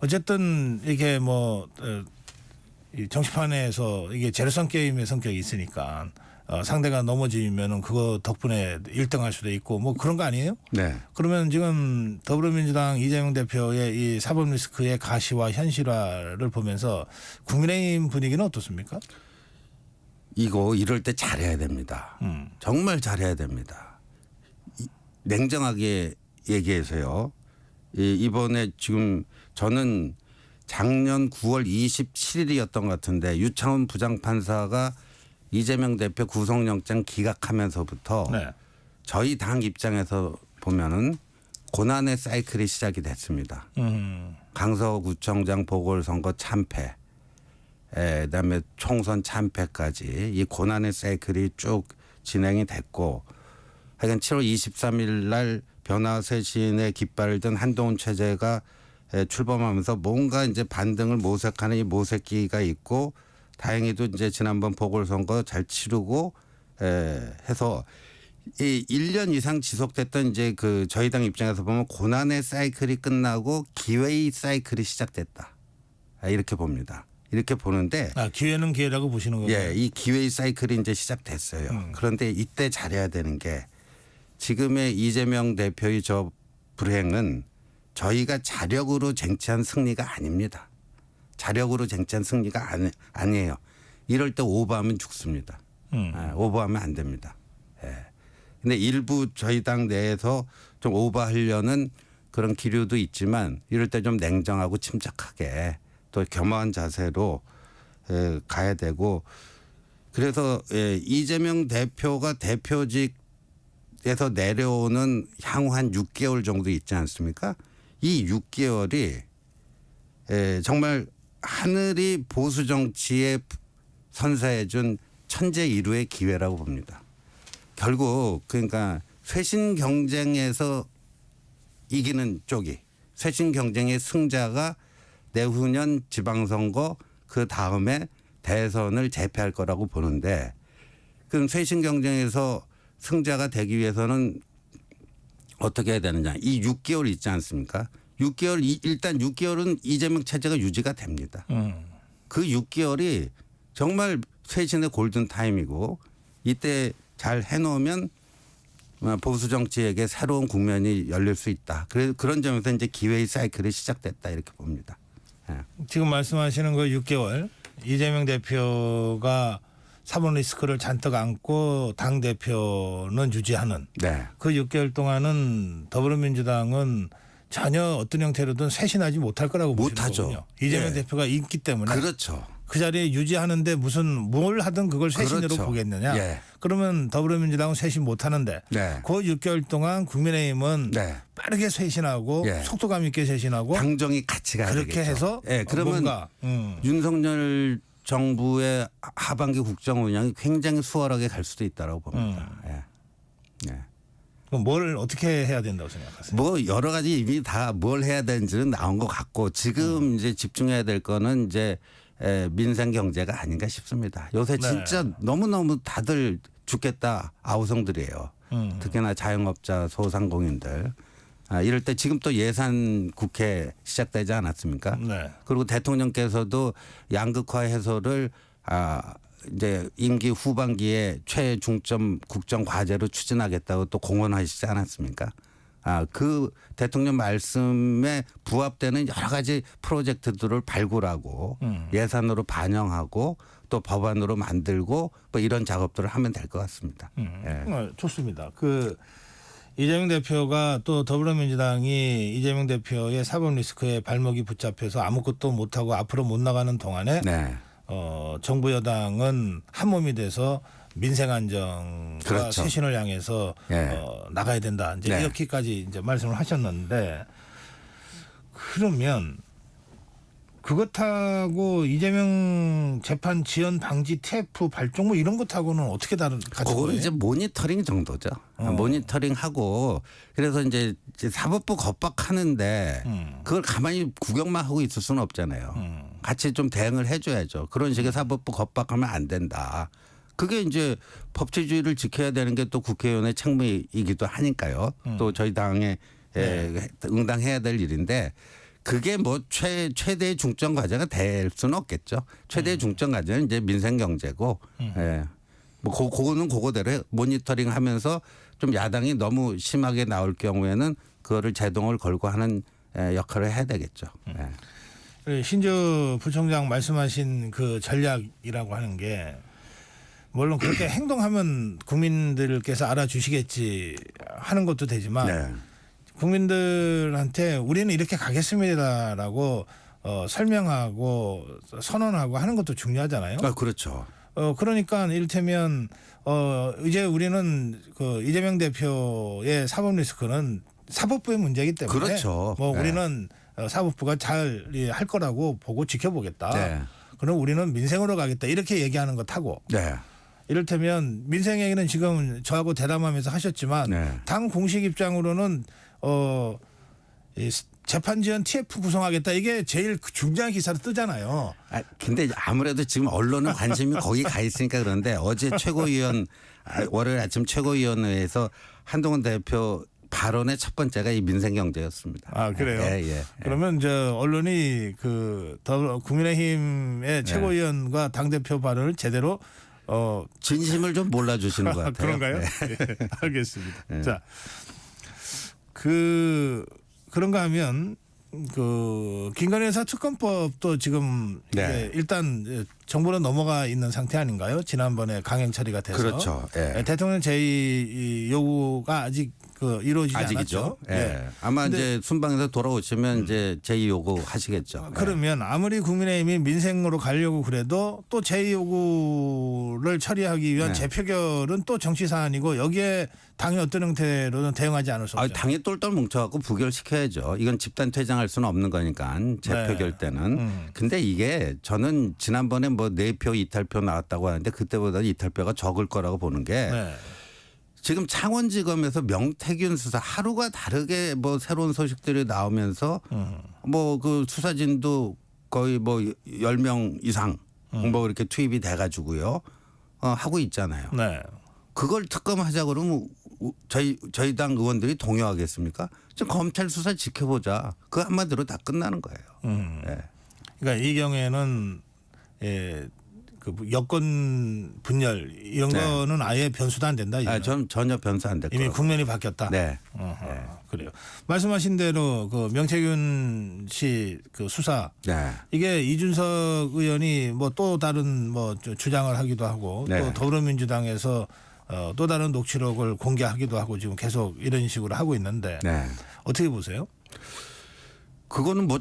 어쨌든 이게 뭐 이 정치판에서 이게 제로섬 게임의 성격이 있으니까 상대가 넘어지면은 그거 덕분에 1등할 수도 있고 뭐 그런 거 아니에요? 네. 그러면 지금 더불어민주당 이재명 대표의 이 사법 리스크의 가시화 현실화를 보면서 국민의힘 분위기는 어떻습니까? 이럴 때 잘해야 됩니다. 정말 잘해야 됩니다. 냉정하게 얘기해서요. 이번에 지금 저는 작년 9월 27일이었던 것 같은데 유창훈 부장판사가 이재명 대표 구속영장 기각하면서부터 네. 저희 당 입장에서 보면은 고난의 사이클이 시작이 됐습니다. 강서구청장 보궐선거 참패, 그다음에 총선 참패까지 이 고난의 사이클이 쭉 진행이 됐고, 하여간 7월 23일 날 변화쇄신의 깃발을 든 한동훈 체제가 출범하면서 뭔가 이제 반등을 모색하는 이 모색기가 있고, 다행히도 이제 지난번 보궐선거 잘 치르고 해서 이 1년 이상 지속됐던 이제 그 저희 당 입장에서 보면 고난의 사이클이 끝나고 기회의 사이클이 시작됐다. 이렇게 봅니다. 이렇게 보는데 기회는 기회라고 보시는 거예요? 예, 이 기회의 사이클이 이제 시작됐어요. 그런데 이때 잘해야 되는 게 지금의 이재명 대표의 저 불행은 저희가 자력으로 쟁취한 승리가 아닙니다. 자력으로 쟁취한 승리가 아니에요. 이럴 때 오버하면 죽습니다. 오버하면 안 됩니다. 근데 일부 저희 당 내에서 좀 오버하려는 그런 기류도 있지만 이럴 때 좀 냉정하고 침착하게 또 겸허한 자세로 가야 되고, 그래서 이재명 대표가 대표직에서 내려오는 향후 한 6개월 정도 있지 않습니까? 이 6개월이 정말 하늘이 보수 정치에 선사해 준 천재 일우의 기회라고 봅니다. 결국 그러니까 쇄신 경쟁에서 이기는 쪽이, 쇄신 경쟁의 승자가 내후년 지방선거 그 다음에 대선을 제패할 거라고 보는데, 그럼 쇄신 경쟁에서 승자가 되기 위해서는 어떻게 해야 되느냐. 이 6개월 있지 않습니까? 6개월 일단 6개월은 이재명 체제가 유지가 됩니다. 그 6개월이 정말 쇄신의 골든 타임이고 이때 잘 해놓으면 보수 정치에게 새로운 국면이 열릴 수 있다. 그런 점에서 이제 기회의 사이클이 시작됐다 이렇게 봅니다. 예. 지금 말씀하시는 그 6개월 이재명 대표가 사법 리스크를 잔뜩 안고 당 대표는 유지하는 네. 그 6개월 동안은 더불어민주당은 전혀 어떤 형태로든 쇄신하지 못할 거라고 보시는 못하죠. 거군요. 이재명 예. 대표가 있기 때문에 그렇죠. 그 자리에 유지하는데 무슨 뭘 하든 그걸 쇄신으로 그렇죠. 보겠느냐. 예. 그러면 더불어민주당은 쇄신 못하는데 네. 그 6개월 동안 국민의힘은 네. 빠르게 쇄신하고 예. 속도감 있게 쇄신하고 당정이 같이 가야 그렇게 되겠죠. 해서 예, 그러면 뭔가 윤석열 정부의 하반기 국정 운영이 굉장히 수월하게 갈 수도 있다고 봅니다. 예. 예. 그럼 뭘 어떻게 해야 된다고 생각하세요? 뭐 여러 가지 이미 다 뭘 해야 되는지는 나온 것 같고 지금 이제 집중해야 될 거는 이제 민생 경제가 아닌가 싶습니다. 요새 네. 진짜 너무너무 다들 죽겠다 아우성들이에요. 특히나 자영업자 소상공인들. 이럴 때 지금 또 예산 국회 시작되지 않았습니까? 네. 그리고 대통령께서도 양극화 해소를 이제 임기 후반기에 최중점 국정 과제로 추진하겠다고 또 공언하시지 않았습니까? 그 대통령 말씀에 부합되는 여러 가지 프로젝트들을 발굴하고 예산으로 반영하고 또 법안으로 만들고 뭐 이런 작업들을 하면 될 것 같습니다. 예. 좋습니다. 그 이재명 대표가 또 더불어민주당이 이재명 대표의 사법 리스크에 발목이 붙잡혀서 아무것도 못하고 앞으로 못 나가는 동안에 네. 정부 여당은 한 몸이 돼서 민생 안정과 그렇죠. 쇄신을 향해서 예. 나가야 된다. 이제 네. 이렇게까지 이제 말씀을 하셨는데 그러면 그것하고 이재명 재판 지연 방지 TF 발족 뭐 이런 것하고는 어떻게 같은 그거는 거예요? 이제 모니터링 정도죠. 모니터링 하고 그래서 이제 사법부 겁박하는데 그걸 가만히 구경만 하고 있을 수는 없잖아요. 같이 좀 대응을 해줘야죠. 그런 식의 사법부 겁박하면 안 된다. 그게 이제 법치주의를 지켜야 되는 게 또 국회의원의 책무이기도 하니까요. 또 저희 당에 응당해야 될 일인데 그게 뭐 최대의 중점 과제가 될 수는 없겠죠. 최대의 중점 과제는 이제 민생 경제고, 예. 뭐 그거는 그거대로 모니터링 하면서 좀 야당이 너무 심하게 나올 경우에는 그거를 제동을 걸고 하는 역할을 해야 되겠죠. 예. 신조 부총장 말씀하신 그 전략이라고 하는 게 물론 그렇게 행동하면 국민들께서 알아주시겠지 하는 것도 되지만 네. 국민들한테 우리는 이렇게 가겠습니다라고 설명하고 선언하고 하는 것도 중요하잖아요. 그렇죠. 그러니까 이를테면 이제 우리는 그 이재명 대표의 사법 리스크는 사법부의 문제이기 때문에 그렇죠. 뭐 네. 우리는 사법부가 잘 할 거라고 보고 지켜보겠다. 네. 그럼 우리는 민생으로 가겠다 이렇게 얘기하는 것하고 네. 이를테면 민생 얘기는 지금 저하고 대담하면서 하셨지만 네. 당 공식 입장으로는 이 재판 지연 TF 구성하겠다 이게 제일 중요한 기사로 뜨잖아요. 근데 아무래도 지금 언론은 관심이 거기 가 있으니까 그런데 어제 최고위원 월요일 아침 최고위원회에서 한동훈 대표 발언의 첫 번째가 이 민생 경제였습니다. 그래요? 예. 그러면 저 언론이 그 국민의힘의 최고위원과 당 대표 발언을 제대로 진심을 좀 몰라주시는 것 같아요. 그런가요? 네. 네, 알겠습니다. 네. 자, 그런가 하면 그 김건희 여사 특검법도 지금 네. 이제 일단 정부로 넘어가 있는 상태 아닌가요? 지난번에 강행 처리가 돼서 그렇죠. 예. 대통령 제의 요구가 아직 이루어지지 아직이죠. 않았죠. 예. 아마 이제 순방에서 돌아오시면 이제 제의 요구 하시겠죠. 그러면 아무리 국민의힘이 민생으로 가려고 그래도 또 제의 요구를 처리하기 위한 네. 재표결은 또 정치 사안이고 여기에 당이 어떤 형태로는 대응하지 않을 수 없죠. 당이 똘똘 뭉쳐갖고 부결시켜야죠. 이건 집단 퇴장할 수는 없는 거니까 재표결 때는. 근데 이게 저는 지난번에 뭐 4표 이탈표 나왔다고 하는데 그때보다 이탈표가 적을 거라고 보는 게 네. 지금 창원지검에서 명태균 수사 하루가 다르게 뭐 새로운 소식들이 나오면서 뭐 그 수사진도 거의 뭐 10명 이상 뭐 이렇게 투입이 돼가지고요. 하고 있잖아요. 네. 그걸 특검하자 그러면 저희 당 의원들이 동요하겠습니까? 좀 검찰 수사 지켜보자. 그 한마디로 다 끝나는 거예요. 예. 그러니까 이 경우에는 그 여권 분열 이런 네. 거는 아예 변수도 안 된다. 이거는. 전 전혀 변수 안 될 거예요. 이미 국면이 바뀌었다. 네. 그래요. 말씀하신 대로 그 명태균 씨 그 수사 네. 이게 이준석 의원이 뭐 또 다른 뭐 주장을 하기도 하고 네. 또 더불어민주당에서 또 다른 녹취록을 공개하기도 하고 지금 계속 이런 식으로 하고 있는데 네. 어떻게 보세요? 그거는 뭐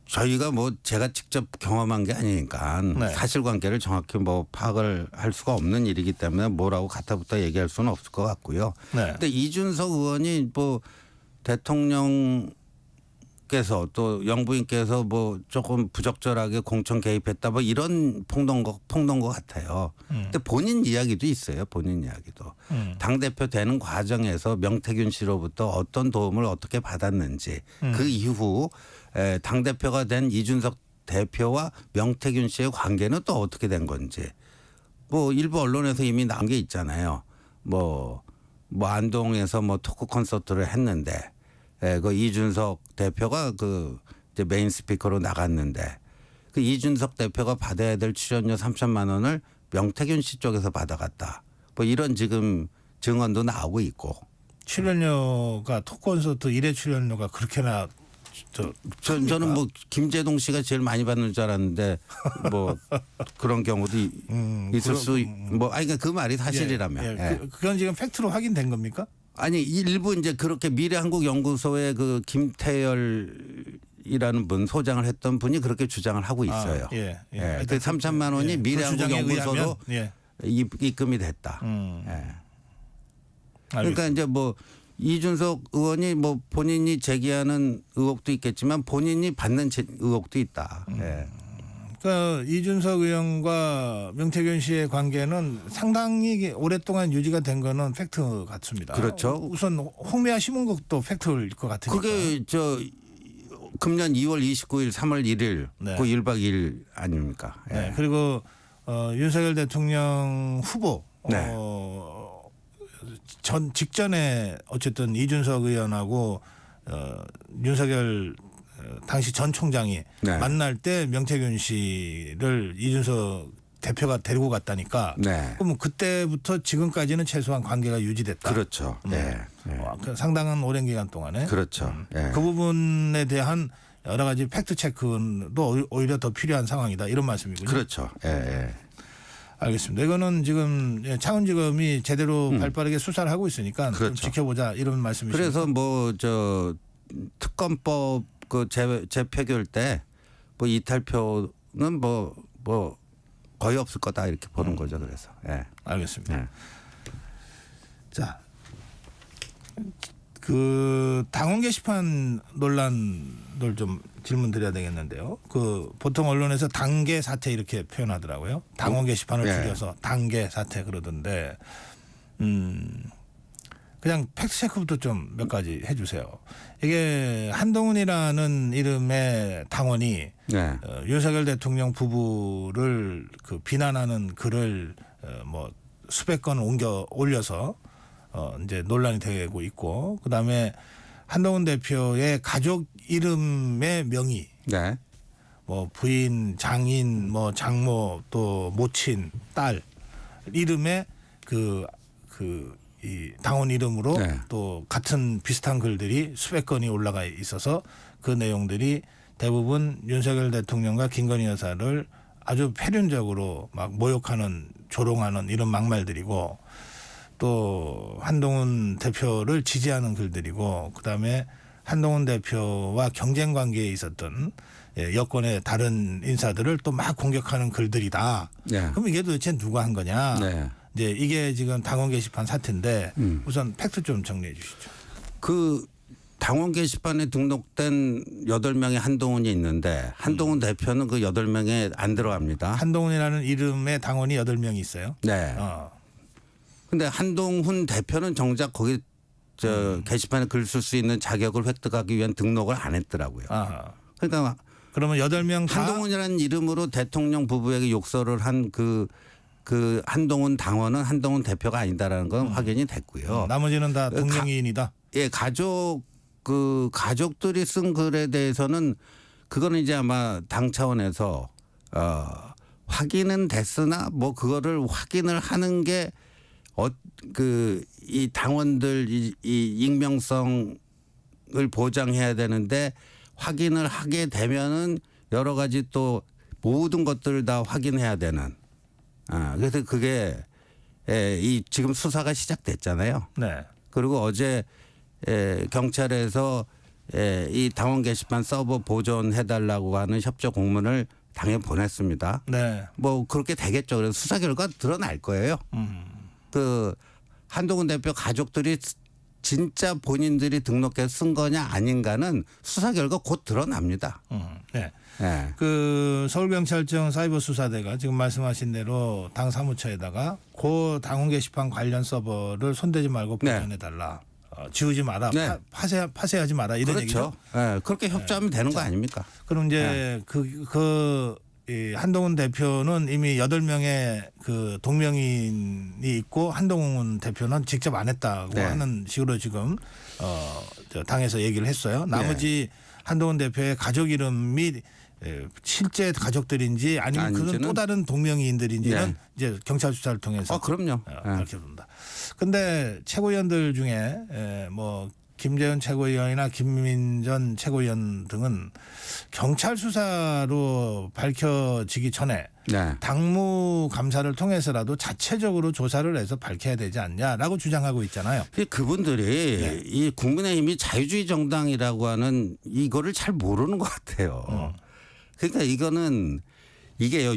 저희가 뭐 제가 직접 경험한 게 아니니까 네. 사실관계를 정확히 뭐 파악을 할 수가 없는 일이기 때문에 뭐라고 가타부터 얘기할 수는 없을 것 같고요. 네. 근데 이준석 의원이 뭐 대통령께서 또 영부인께서 뭐 조금 부적절하게 공천 개입했다 뭐 이런 폭로인 것 같아요. 근데 본인 이야기도 있어요. 본인 이야기도. 당대표 되는 과정에서 명태균 씨로부터 어떤 도움을 어떻게 받았는지 그 이후 당대표가 된 이준석 대표와 명태균 씨의 관계는 또 어떻게 된 건지 뭐 일부 언론에서 이미 나온 게 있잖아요. 뭐 안동에서 뭐 토크 콘서트를 했는데 그 이준석 대표가 그 이제 메인 스피커로 나갔는데 그 이준석 대표가 받아야 될 출연료 3천만 원을 명태균 씨 쪽에서 받아갔다. 뭐 이런 지금 증언도 나오고 있고. 출연료가 토크콘서트 1회 출연료가 그렇게나 저는 뭐 김재동 씨가 제일 많이 받는 줄 알았는데 뭐 그런 경우도 있을 수 뭐 아니 그러니까 그 말이 사실이라면. 예. 그건 지금 팩트로 확인된 겁니까? 아니 일부 이제 그렇게 미래한국연구소의 그 김태열이라는 분 소장을 했던 분이 그렇게 주장을 하고 있어요. 그 3천만 원이 미래한국연구소로 입금이 됐다. 그러니까 이제 뭐 이준석 의원이 뭐 본인이 제기하는 의혹도 있겠지만 본인이 받는 의혹도 있다. 그러니까 이준석 의원과 명태균 씨의 관계는 상당히 오랫동안 유지가 된 거는 팩트 같습니다. 그렇죠. 우선 홍미화 심은 것도 팩트일 것 같으니까. 그게 금년 2월 29일, 3월 1일 네. 그 1박 2일 아닙니까? 네. 그리고 윤석열 대통령 후보 네. 전 직전에 어쨌든 이준석 의원하고 윤석열 당시 전 총장이 네. 만날 때 명태균 씨를 이준석 대표가 데리고 갔다니까. 네. 그럼 그때부터 지금까지는 최소한 관계가 유지됐다. 그렇죠. 그 상당한 오랜 기간 동안에. 그렇죠. 그 부분에 대한 여러 가지 팩트 체크도 오히려 더 필요한 상황이다. 이런 말씀이군요. 그렇죠. 알겠습니다. 이거는 지금 창원지검이 제대로 발빠르게 수사를 하고 있으니까 그렇죠. 좀 지켜보자 이런 말씀이시죠. 그래서 뭐 특검법 그 재표결 때 뭐 이탈표는 뭐 거의 없을 거다 이렇게 보는 거죠. 그래서. 알겠습니다. 자, 그 당원 게시판 논란을 좀 질문드려야 되겠는데요. 그 보통 언론에서 당계 사태 이렇게 표현하더라고요. 당원 게시판을 줄여서 당계 사태 그러던데, 그냥 팩트 체크부터 좀 몇 가지 해주세요. 이게 한동훈이라는 이름의 당원이 윤석열 대통령 부부를 그 비난하는 글을 뭐 수백 건 올려서 이제 논란이 되고 있고, 그다음에 한동훈 대표의 가족 이름의 명의, 뭐 부인, 장인, 뭐 장모, 또 모친, 딸 이름에 이 당원 이름으로 또 같은 비슷한 글들이 수백 건이 올라가 있어서 그 내용들이 대부분 윤석열 대통령과 김건희 여사를 아주 패륜적으로 막 모욕하는, 조롱하는 이런 막말들이고, 또 한동훈 대표를 지지하는 글들이고, 그다음에 한동훈 대표와 경쟁 관계에 있었던 여권의 다른 인사들을 또 막 공격하는 글들이다. 그럼 이게 도대체 누가 한 거냐? 이제 이게 지금 당원 게시판 사태인데 우선 팩트 좀 정리해 주시죠. 그 당원 게시판에 등록된 8명의 한동훈이 있는데 한동훈 대표는 그 8명에 안 들어갑니다. 한동훈이라는 이름의 당원이 8명이 있어요. 근데 한동훈 대표는 정작 거기 게시판에 글 쓸 수 있는 자격을 획득하기 위한 등록을 안 했더라고요. 그러니까 그러면 8명 다 한동훈이라는 이름으로 대통령 부부에게 욕설을 한 그 그 한동훈 당원은 한동훈 대표가 아니다라는 건 확인이 됐고요. 나머지는 다 동명이인이다. 예, 가족들이 쓴 글에 대해서는 그거는 이제 아마 당 차원에서 확인은 됐으나 뭐 그거를 확인을 하는 게 이 당원들 이 익명성을 보장해야 되는데 확인을 하게 되면은 여러 가지 또 모든 것들을 다 확인해야 되는. 그래서 그게 이 지금 수사가 시작됐잖아요. 네. 그리고 어제 경찰에서 이 당원 게시판 서버 보존해달라고 하는 협조 공문을 당에 보냈습니다. 네. 뭐 그렇게 되겠죠. 그래서 수사 결과 드러날 거예요. 그 한동훈 대표 가족들이 진짜 본인들이 등록해서 쓴 거냐 아닌가는 수사 결과 곧 드러납니다. 네. 네. 그 서울경찰청 사이버수사대가 지금 말씀하신 대로 당 사무처에다가 고 당원 게시판 관련 서버를 손대지 말고 보존해달라. 지우지 마라. 네. 파쇄하지 마라. 이런 그렇죠. 얘기죠. 네. 그렇게 협조하면 되는 거 아닙니까? 그럼 이제 이 한동훈 대표는 이미 8명의 그 동명이인이 있고 한동훈 대표는 직접 안 했다고 네. 하는 식으로 지금 당에서 얘기를 했어요. 나머지 한동훈 대표의 가족 이름이 실제 가족들인지 아니면 그건 또 다른 동명이인들인지는 이제 경찰 수사를 통해서 그럼요. 밝혀준다. 근데 최고위원들 중에 뭐 김재현 최고위원이나 김민전 최고위원 등은 경찰 수사로 밝혀지기 전에 당무 감사를 통해서라도 자체적으로 조사를 해서 밝혀야 되지 않냐라고 주장하고 있잖아요. 그분들이 이 국민의힘이 자유주의 정당이라고 하는 이거를 잘 모르는 것 같아요. 그러니까 이게요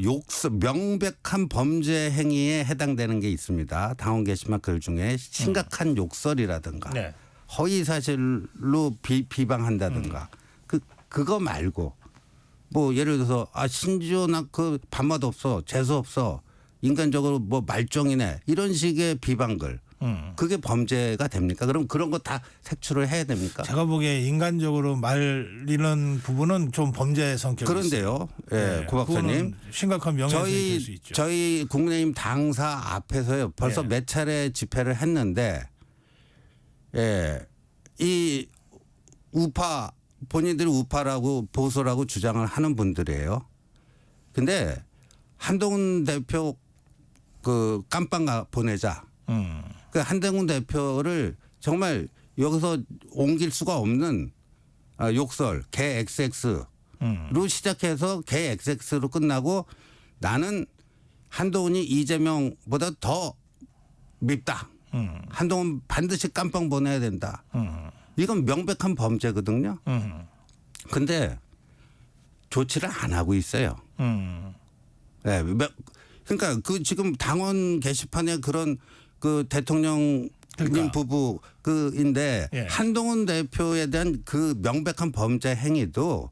명백한 범죄 행위에 해당되는 게 있습니다. 당원 게시판 글 중에 심각한 욕설이라든가 허위 사실로 비방한다든가 그거 말고 뭐 예를 들어서 신지호 나 그 밥맛 없어 재수 없어 인간적으로 뭐 말종이네 이런 식의 비방글 그게 범죄가 됩니까? 그럼 그런 거 다 색출을 해야 됩니까? 제가 보기에 인간적으로 말리는 부분은 좀 범죄 성격이 그런데요. 있어요. 고 박사님. 심각한 명예훼손이 될 수 있죠. 저희 국민의힘 당사 앞에서요. 벌써 몇 차례 집회를 했는데 이 우파 본인들이 우파라고 보수라고 주장을 하는 분들이에요. 근데 한동훈 대표 그 깜빵 보내자. 그 한동훈 대표를 정말 여기서 옮길 수가 없는 욕설, 개 XX로 시작해서 개 XX로 끝나고 나는 한동훈이 이재명보다 더 밉다. 한동훈 반드시 깜빵 보내야 된다. 이건 명백한 범죄거든요. 근데 조치를 안 하고 있어요. 네, 그러니까 그 지금 당원 게시판에 그런 그 대통령님 부부 그인데 한동훈 대표에 대한 그 명백한 범죄 행위도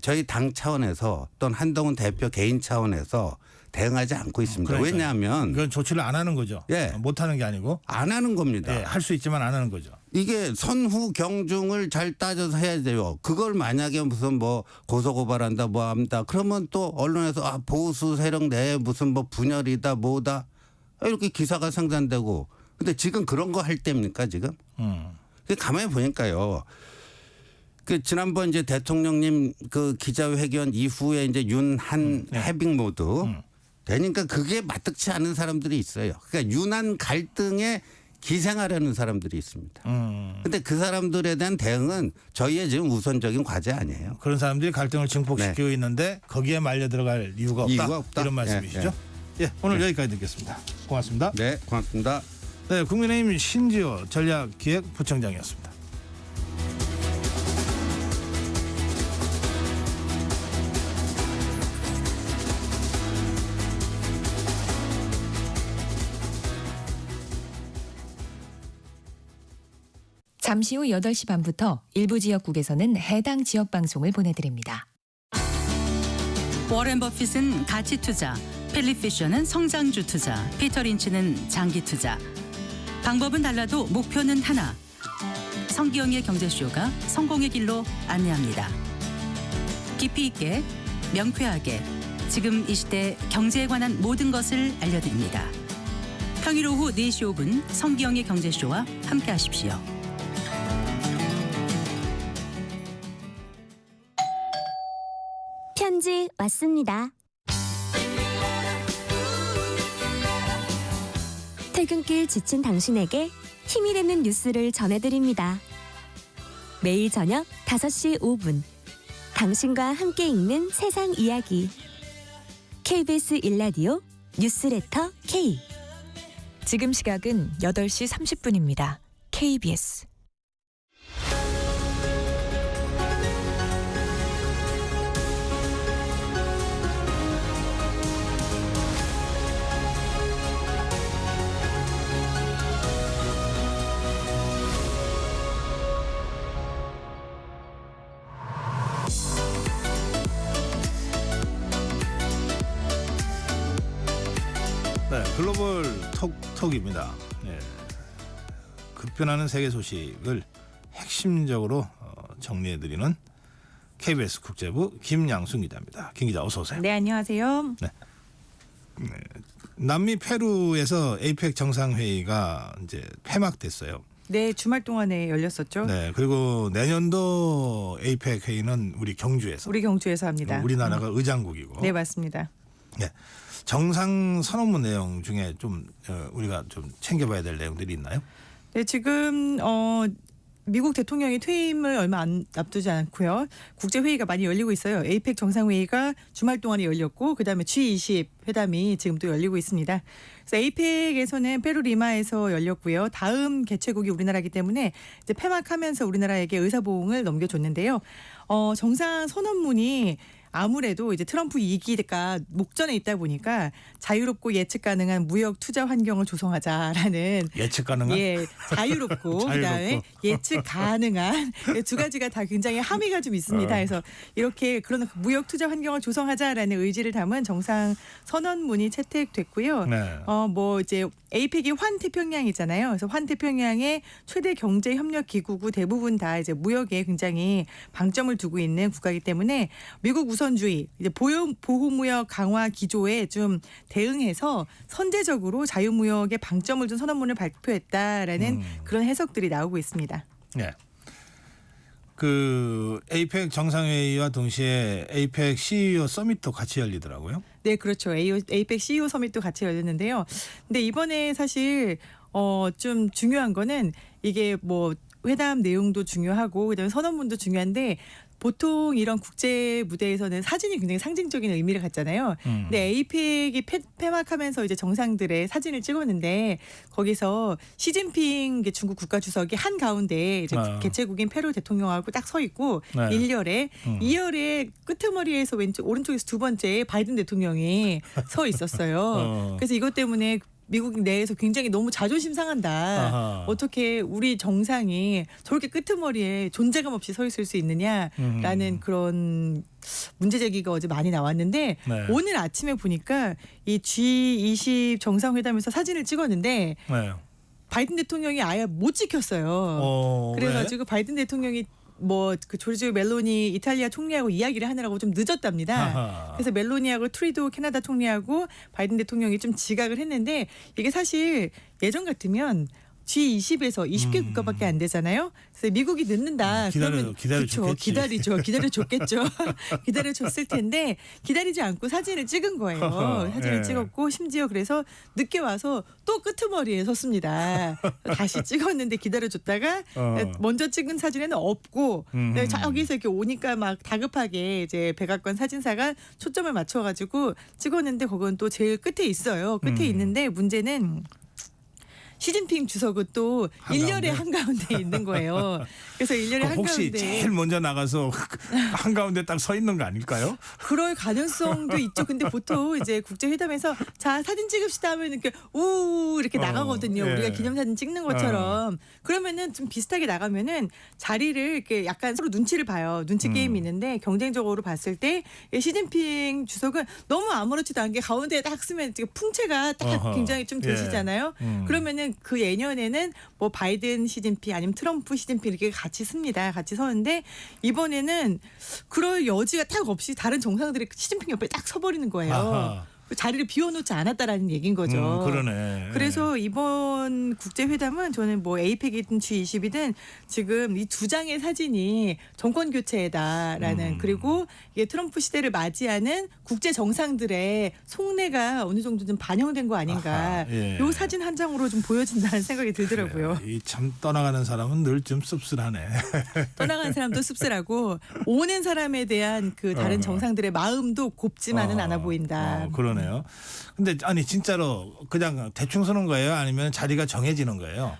저희 당 차원에서 또는 한동훈 대표 개인 차원에서 대응하지 않고 있습니다. 그러니까요. 왜냐하면 이건 조치를 안 하는 거죠. 못 하는 게 아니고 안 하는 겁니다. 할 수 있지만 안 하는 거죠. 이게 선후 경중을 잘 따져서 해야 돼요. 그걸 만약에 무슨 뭐 고소고발한다 뭐 합니다. 그러면 또 언론에서 보수 세력 내에 무슨 뭐 분열이다 뭐다 이렇게 기사가 생산되고 근데 지금 그런 거 할 때입니까 지금? 가만히 보니까요. 그 지난번 이제 대통령님 그 기자회견 이후에 이제 윤한 해빙 모드 되니까 그게 마뜩치 않은 사람들이 있어요. 그러니까 윤한 갈등에 기생하려는 사람들이 있습니다. 근데 그 사람들에 대한 대응은 저희의 지금 우선적인 과제 아니에요. 그런 사람들이 갈등을 증폭시키고 있는데 거기에 말려 들어갈 이유가 없다. 이런 말씀이시죠? 오늘 여기까지 듣겠습니다. 고맙습니다. 네, 고맙습니다. 네, 국민의힘 신지호 전략기획부총장이었습니다. 잠시 후 8시 반부터 일부 지역국에서는 해당 지역 방송을 보내드립니다. 워렌 버핏은 가치 투자, 필립 피셔는 성장주 투자, 피터 린치는 장기 투자. 방법은 달라도 목표는 하나. 성기영의 경제쇼가 성공의 길로 안내합니다. 깊이 있게, 명쾌하게, 지금 이 시대 경제에 관한 모든 것을 알려드립니다. 평일 오후 4시 5분 성기영의 경제쇼와 함께하십시오. 편지 왔습니다. 퇴근길 지친 당신에게 힘이 되는 뉴스를 전해드립니다. 매일 저녁 5시 5분 당신과 함께 읽는 세상 이야기 KBS 1라디오 뉴스레터 K. 지금 시각은 8시 30분입니다. KBS. 네, 글로벌 톡톡입니다. 네. 급변하는 세계 소식을 핵심적으로 정리해드리는 KBS 국제부 김양순 기자입니다. 김 기자 어서 오세요. 네, 안녕하세요. 네. 남미 페루에서 에이펙 정상회의가 이제 폐막됐어요. 네, 주말 동안에 열렸었죠. 네, 그리고 내년도 에이펙 회의는 우리 경주에서 합니다. 우리나라가 의장국이고. 네, 맞습니다. 네. 정상 선언문 내용 중에 좀 우리가 좀 챙겨봐야 될 내용들이 있나요? 네, 지금 미국 대통령이 퇴임을 얼마 앞두지 않고요. 국제회의가 많이 열리고 있어요. 에이펙 정상회의가 주말 동안에 열렸고 그다음에 G20 회담이 지금 또 열리고 있습니다. 그래서 에이펙에서는 페루 리마에서 열렸고요. 다음 개최국이 우리나라이기 때문에 이제 폐막하면서 우리나라에게 의사봉을 넘겨줬는데요. 정상 선언문이 아무래도 이제 트럼프 2기가 목전에 있다 보니까 자유롭고 예측 가능한 무역 투자 환경을 조성하자라는 예측 가능한 자유롭고 그다음에 예측 가능한 두 가지가 다 굉장히 함의가 좀 있습니다. 그래서 이렇게 그런 무역 투자 환경을 조성하자라는 의지를 담은 정상 선언문이 채택됐고요. 네. 뭐 이제 에이펙이 환태평양이잖아요. 그래서 환태평양의 최대 경제 협력 기구고 대부분 다 이제 무역에 굉장히 방점을 두고 있는 국가이기 때문에 미국 우선주의, 이제 보호무역 강화 기조에 좀 대응해서 선제적으로 자유무역에 방점을 둔 선언문을 발표했다라는 그런 해석들이 나오고 있습니다. 네. 그 에이펙 정상회의와 동시에 에이펙 CEO 서밋도 같이 열리더라고요. 네, 그렇죠. 에이펙 CEO 서밋도 같이 열렸는데요. 근데 이번에 사실 좀 중요한 거는 이게 뭐 회담 내용도 중요하고 그다음에 선언문도 중요한데 보통 이런 국제 무대에서는 사진이 굉장히 상징적인 의미를 갖잖아요. 근데 에이펙이 폐막하면서 이제 정상들의 사진을 찍었는데 거기서 시진핑 중국 국가주석이 한 가운데 이제 개최국인 페루 대통령하고 딱 서 있고 네. 1열에 2열에 끄트머리에서 오른쪽에서 두 번째 바이든 대통령이 서 있었어요. 그래서 이것 때문에 미국 내에서 굉장히 너무 자존심 상한다. 아하. 어떻게 우리 정상이 저렇게 끄트머리에 존재감 없이 서 있을 수 있느냐라는 그런 문제 제기가 어제 많이 나왔는데 네. 오늘 아침에 보니까 이 G20 정상회담에서 사진을 찍었는데 네. 바이든 대통령이 아예 못 찍혔어요. 그래가지고 왜? 바이든 대통령이 뭐 그 조르지오 멜로니 이탈리아 총리하고 이야기를 하느라고 좀 늦었답니다. 아하. 그래서 멜로니하고 트리도 캐나다 총리하고 바이든 대통령이 좀 지각을 했는데 이게 사실 예전 같으면 G20에서 20개 국가밖에 안 되잖아요. 그래서 미국이 늦는다. 기다려줬겠지. 기다려줬겠죠. 기다려줬을 텐데 기다리지 않고 사진을 찍은 거예요. 사진을 찍었고 심지어 그래서 늦게 와서 또 끄트머리에 섰습니다. 다시 찍었는데 기다려줬다가 먼저 찍은 사진에는 없고 저기서 이렇게 오니까 막 다급하게 이제 백악관 사진사가 초점을 맞춰가지고 찍었는데 그건 또 제일 끝에 있어요. 끝에 있는데 문제는 시진핑 주석은 또 1열에 한가운데 있는 거예요. 그래서 1열에 한가운데 혹시 제일 먼저 나가서 한가운데 딱 서 있는 거 아닐까요? 그럴 가능성도 있죠. 근데 보통 이제 국제회담에서 자 사진 찍읍시다 하면 이렇게 우 이렇게 나가거든요. 예. 우리가 기념사진 찍는 것처럼. 그러면은 좀 비슷하게 나가면은 자리를 이렇게 약간 서로 눈치를 봐요. 눈치 게임이 있는데 경쟁적으로 봤을 때 시진핑 주석은 너무 아무렇지도 않게 가운데에 딱 쓰면 풍채가 딱 굉장히 좀 되시잖아요. 그러면은 원래는 그 예년에는 뭐 바이든 시진핑 아니면 트럼프 시진핑 이렇게 같이 씁니다. 같이 서는데 이번에는 그럴 여지가 딱 없이 다른 정상들이 시진핑 옆에 딱 서버리는 거예요. 아하. 자리를 비워놓지 않았다라는 얘기인 거죠. 그러네. 그래서 이번 국제회담은 저는 뭐 에이펙이든 G20이든 지금 이 두 장의 사진이 정권 교체다라는 그리고 이게 트럼프 시대를 맞이하는 국제 정상들의 속내가 어느 정도 좀 반영된 거 아닌가. 아하, 예. 요 사진 한 장으로 좀 보여진다는 생각이 들더라고요. 이 참 떠나가는 사람은 늘 좀 씁쓸하네. 떠나간 사람도 씁쓸하고 오는 사람에 대한 그 다른 정상들의 마음도 곱지만은 않아 보인다. 그러네요. 근데 아니 진짜로 그냥 대충 서는 거예요? 아니면 자리가 정해지는 거예요?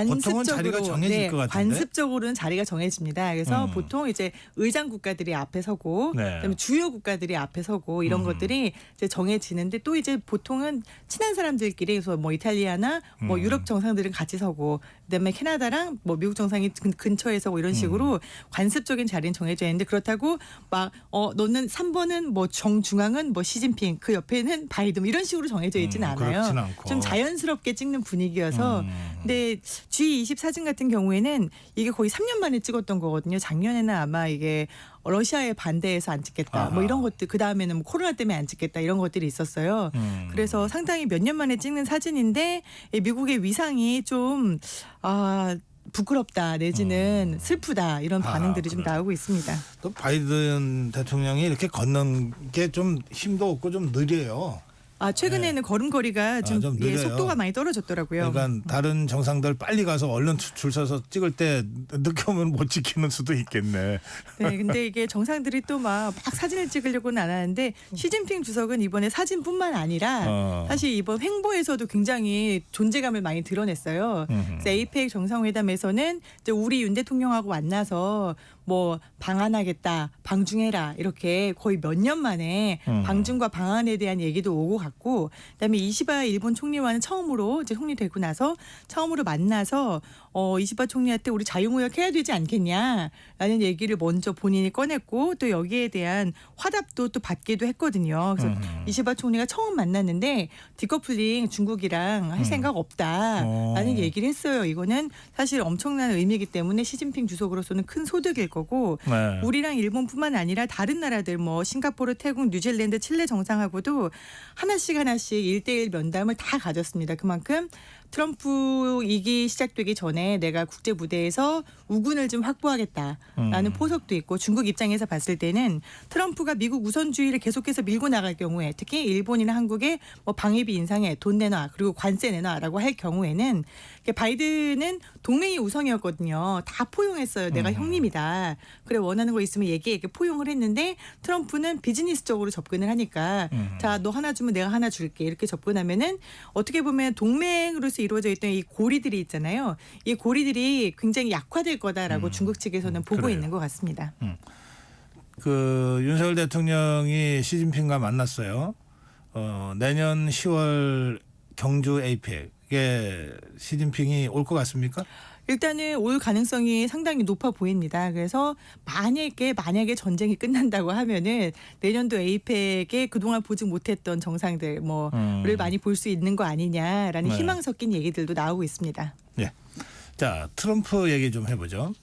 보통은 자리가 정해질 것 같은데. 관습적으로는 자리가 정해집니다. 그래서 보통 이제 의장 국가들이 앞에 서고, 네. 그다음에 주요 국가들이 앞에 서고 이런 것들이 이제 정해지는데 또 이제 보통은 친한 사람들끼리 그래서 뭐 이탈리아나 뭐 유럽 정상들은 같이 서고, 그다음에 캐나다랑 뭐 미국 정상이 근처에 서고 이런 식으로 관습적인 자리는 정해져 있는데 그렇다고 막 너는 3번은 뭐 정중앙은 뭐 시진핑 그 옆에는 바이든 이런 식으로 정해져 있지는 않아요. 그렇진 않고. 좀 자연스럽게 찍는 분위기여서. 근데 G20 사진 같은 경우에는 이게 거의 3년 만에 찍었던 거거든요. 작년에는 아마 이게 러시아에 반대해서 안 찍겠다. 뭐 이런 것들 그 다음에는 뭐 코로나 때문에 안 찍겠다 이런 것들이 있었어요. 그래서 상당히 몇 년 만에 찍는 사진인데 이 미국의 위상이 좀 부끄럽다 내지는 슬프다 이런 반응들이 좀 나오고 있습니다. 또 바이든 대통령이 이렇게 걷는 게 좀 힘도 없고 좀 느려요. 최근에는 걸음걸이가 좀 느려요. 속도가 많이 떨어졌더라고요. 그러니까 다른 정상들 빨리 가서 얼른 줄 서서 찍을 때 늦게 오면 못 지키는 수도 있겠네. 네, 근데 이게 정상들이 또 막 사진을 찍으려고는 안 하는데 시진핑 주석은 이번에 사진뿐만 아니라 사실 이번 횡보에서도 굉장히 존재감을 많이 드러냈어요. 그래서 에이펙 정상회담에서는 이제 우리 윤 대통령하고 만나서 뭐 방한하겠다, 방중해라 이렇게 거의 몇 년 만에 방중과 방한에 대한 얘기도 오고 갔고, 그다음에 이시바 일본 총리와는 처음으로 이제 총리되고 나서 처음으로 만나서 이시바 총리한테 우리 자유무역 해야 되지 않겠냐라는 얘기를 먼저 본인이 꺼냈고 또 여기에 대한 화답도 또 받기도 했거든요. 그래서 이시바 총리가 처음 만났는데 디커플링 중국이랑 할 생각 없다라는 얘기를 했어요. 이거는 사실 엄청난 의미이기 때문에 시진핑 주석으로서는 큰 소득일 거고 네. 우리랑 일본뿐만 아니라 다른 나라들 뭐 싱가포르, 태국, 뉴질랜드, 칠레 정상하고도 하나씩 1대1 면담을 다 가졌습니다. 그만큼 트럼프 2기 시작되기 전에 내가 국제 무대에서 우군을 좀 확보하겠다라는 포석도 있고 중국 입장에서 봤을 때는 트럼프가 미국 우선주의를 계속해서 밀고 나갈 경우에 특히 일본이나 한국에 뭐 방위비 인상에 돈 내놔 그리고 관세 내놔라고 할 경우에는 바이든은 동맹이 우선이었거든요. 다 포용했어요. 내가 형님이다. 그래 원하는 거 있으면 얘기해 포용을 했는데 트럼프는 비즈니스적으로 접근을 하니까 자, 너 하나 주면 내가 하나 줄게 이렇게 접근하면은 어떻게 보면 동맹으로서 이루어져 있던 이 고리들이 있잖아요. 이 고리들이 굉장히 약화될 거다라고 중국 측에서는 보고 그래요. 있는 것 같습니다. 그 윤석열 대통령이 시진핑과 만났어요. 내년 10월 경주 에이펙에 시진핑이 올 것 같습니까? 일단은 올 가능성이 상당히 높아 보입니다. 그래서 만약에 전쟁이 끝난다고 하면은 내년도 에이펙에 그동안 보지 못했던 정상들 뭐를 많이 볼 수 있는 거 아니냐라는 네. 희망 섞인 얘기들도 나오고 있습니다. 예. 자, 트럼프 얘기 좀 해보죠.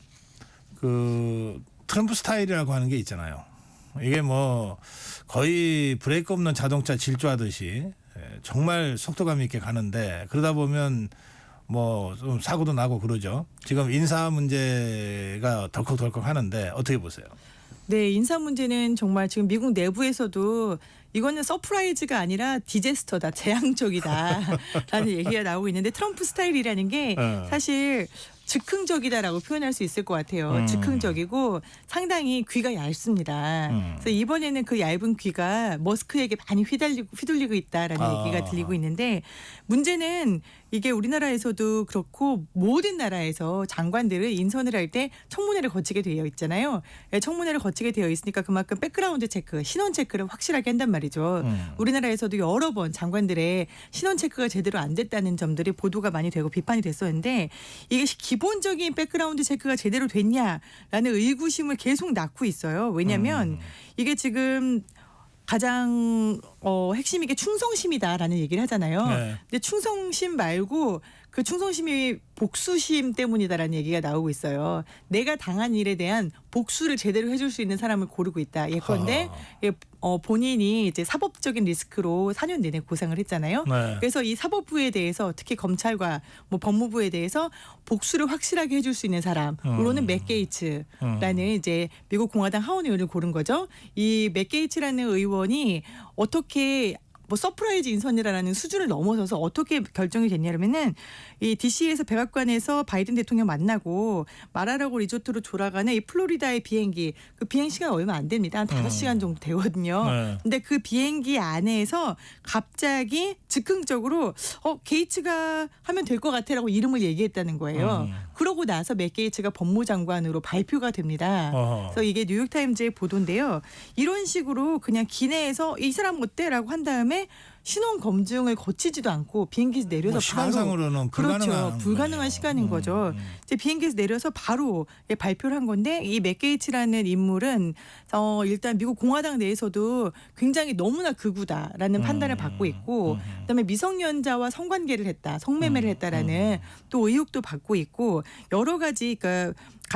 그 트럼프 스타일이라고 하는 게 있잖아요. 이게 뭐 거의 브레이크 없는 자동차 질주하듯이 정말 속도감 있게 가는데 그러다 보면 뭐 좀 사고도 나고 그러죠. 지금 인사 문제가 덜컥덜컥 하는데 어떻게 보세요? 네, 인사 문제는 정말 지금 미국 내부에서도 이거는 서프라이즈가 아니라 디제스터다, 재앙적이다라는 얘기가 나오고 있는데 트럼프 스타일이라는 게 사실 즉흥적이다라고 표현할 수 있을 것 같아요. 즉흥적이고 상당히 귀가 얇습니다. 그래서 이번에는 그 얇은 귀가 머스크에게 많이 휘둘리고 있다라는 얘기가 들리고 있는데 문제는 이게 우리나라에서도 그렇고 모든 나라에서 장관들을 인선을 할 때 청문회를 거치게 되어 있잖아요. 청문회를 거치게 되어 있으니까 그만큼 백그라운드 체크, 신원 체크를 확실하게 한단 말이죠. 우리나라에서도 여러 번 장관들의 신원 체크가 제대로 안 됐다는 점들이 보도가 많이 되고 비판이 됐었는데 이게 기본적인 백그라운드 체크가 제대로 됐냐라는 의구심을 계속 낳고 있어요. 왜냐하면 이게 지금 가장 핵심이 게 충성심이다라는 얘기를 하잖아요. 네. 근데 충성심 말고 그 충성심이 복수심 때문이다라는 얘기가 나오고 있어요. 내가 당한 일에 대한 복수를 제대로 해줄 수 있는 사람을 고르고 있다. 예컨대 본인이 이제 사법적인 리스크로 4년 내내 고생을 했잖아요. 네. 그래서 이 사법부에 대해서 특히 검찰과 뭐 법무부에 대해서 복수를 확실하게 해줄 수 있는 사람으로는 맥 게이츠라는 이제 미국 공화당 하원 의원을 고른 거죠. 이 맥 게이츠라는 의원이 어떻게 뭐 서프라이즈 인선이라는 수준을 넘어서서 어떻게 결정이 됐냐면은 이 DC에서 백악관에서 바이든 대통령 만나고 마라라고 리조트로 돌아가는 이 플로리다의 비행기 그 비행 시간 얼마 안 됩니다. 한 5시간 정도 되거든요. 네. 근데 그 비행기 안에서 갑자기 즉흥적으로 게이츠가 하면 될 것 같아라고 이름을 얘기했다는 거예요. 그러고 나서 맥 게이츠가 법무장관으로 발표가 됩니다. 그래서 이게 뉴욕타임즈의 보도인데요. 이런 식으로 그냥 기내에서 이 사람 어때라고 한 다음에 신원 검증을 거치지도 않고 비행기에서 내려서 뭐 시간상으로는 그렇죠. 불가능한 시간인 거죠. 이제 비행기에서 내려서 바로 발표를 한 건데 이 맥 게이츠라는 인물은 일단 미국 공화당 내에서도 굉장히 너무나 극우다라는 판단을 받고 있고 그다음에 미성년자와 성관계를 했다, 성매매를 했다라는 또 의혹도 받고 있고 여러 가지 그러니까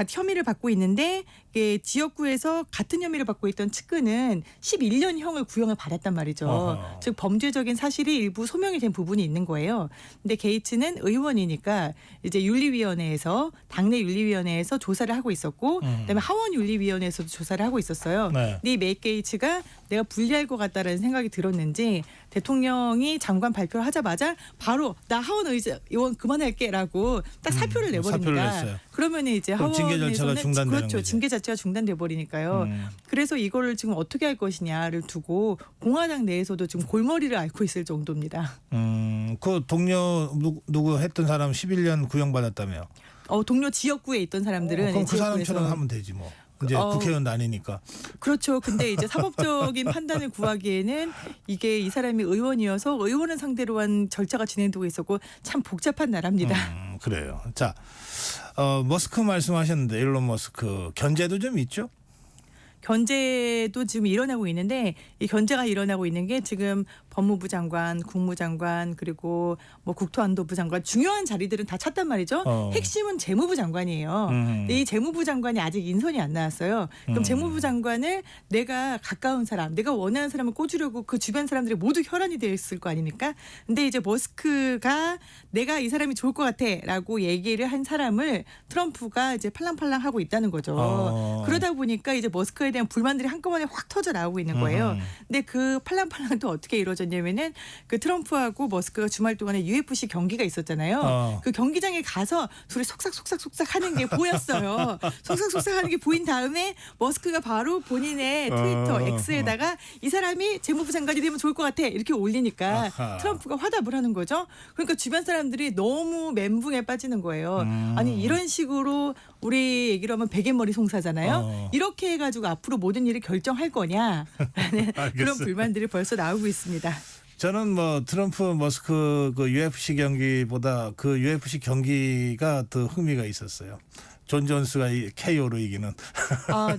혐의를 받고 있는데 이게 지역구에서 같은 혐의를 받고 있던 측근은 11년형을 구형을 받았단 말이죠. 즉 범죄적인 사실이 일부 소명이 된 부분이 있는 거예요. 근데 게이츠는 의원이니까 이제 윤리위원회에서 당내 윤리위원회에서 조사를 하고 있었고 그다음에 하원 윤리위원회에서도 조사를 하고 있었어요. 네. 근데 이 맥 게이츠가 내가 불리할 것 같다라는 생각이 들었는지 대통령이 장관 발표를 하자마자 바로 나 하원 의원 그만할게라고 딱 사표를 내버립니다. 사표를 냈어요. 그러면 이제 그럼 징계 절차가 하원에서는 중단되는 그렇죠. 거지. 징계 자체가 중단돼 버리니까요. 그래서 이거를 지금 어떻게 할 것이냐를 두고 공화당 내에서도 지금 골머리를 앓고 있을 정도입니다. 그 동료 누구 했던 사람 11년 구형받았다며. 동료 지역구에 있던 사람들은 그럼 그 지역구에서 사람처럼 하면 되지 뭐. 이제 국회의원도 아니니까. 그렇죠. 근데 이제 사법적인 판단을 구하기에는 이게 이 사람이 의원이어서 의원을 상대로 한 절차가 진행되고 있었고 참 복잡한 나라입니다. 그래요. 자, 머스크 말씀하셨는데 일론 머스크 견제도 좀 있죠? 견제도 지금 일어나고 있는데 이 견제가 일어나고 있는 게 지금 법무부 장관, 국무장관 그리고 뭐 국토안보부 장관 중요한 자리들은 다 찼단 말이죠. 핵심은 재무부 장관이에요. 근데 이 재무부 장관이 아직 인선이 안 나왔어요. 그럼 재무부 장관을 내가 가까운 사람, 내가 원하는 사람을 꽂으려고 그 주변 사람들이 모두 혈안이 되어 있을 거 아닙니까? 근데 이제 머스크가 내가 이 사람이 좋을 것 같아라고 얘기를 한 사람을 트럼프가 이제 팔랑팔랑 하고 있다는 거죠. 그러다 보니까 이제 머스크에 대한 불만들이 한꺼번에 확 터져 나오고 있는 거예요. 근데 그 팔랑팔랑도 어떻게 이루어졌냐면은 그 트럼프하고 머스크가 주말 동안에 UFC 경기가 있었잖아요. 그 경기장에 가서 둘이 속삭속삭 하는 게 보였어요. 속삭속삭 하는 게 보인 다음에 머스크가 바로 본인의 트위터 X에다가 이 사람이 재무부 장관이 되면 좋을 것 같아 이렇게 올리니까 트럼프가 화답을 하는 거죠. 그러니까 주변 사람들이 너무 멘붕에 빠지는 거예요. 아니 이런 식으로 우리 얘기로 하면 베갯머리 송사잖아요. 이렇게 해가지고 앞으로 모든 일을 결정할 거냐라는 그런 불만들이 벌써 나오고 있습니다. 저는 뭐 트럼프 머스크 그 UFC 경기보다 그 UFC 경기가 더 흥미가 있었어요. 존 존스가 KO로 이기는.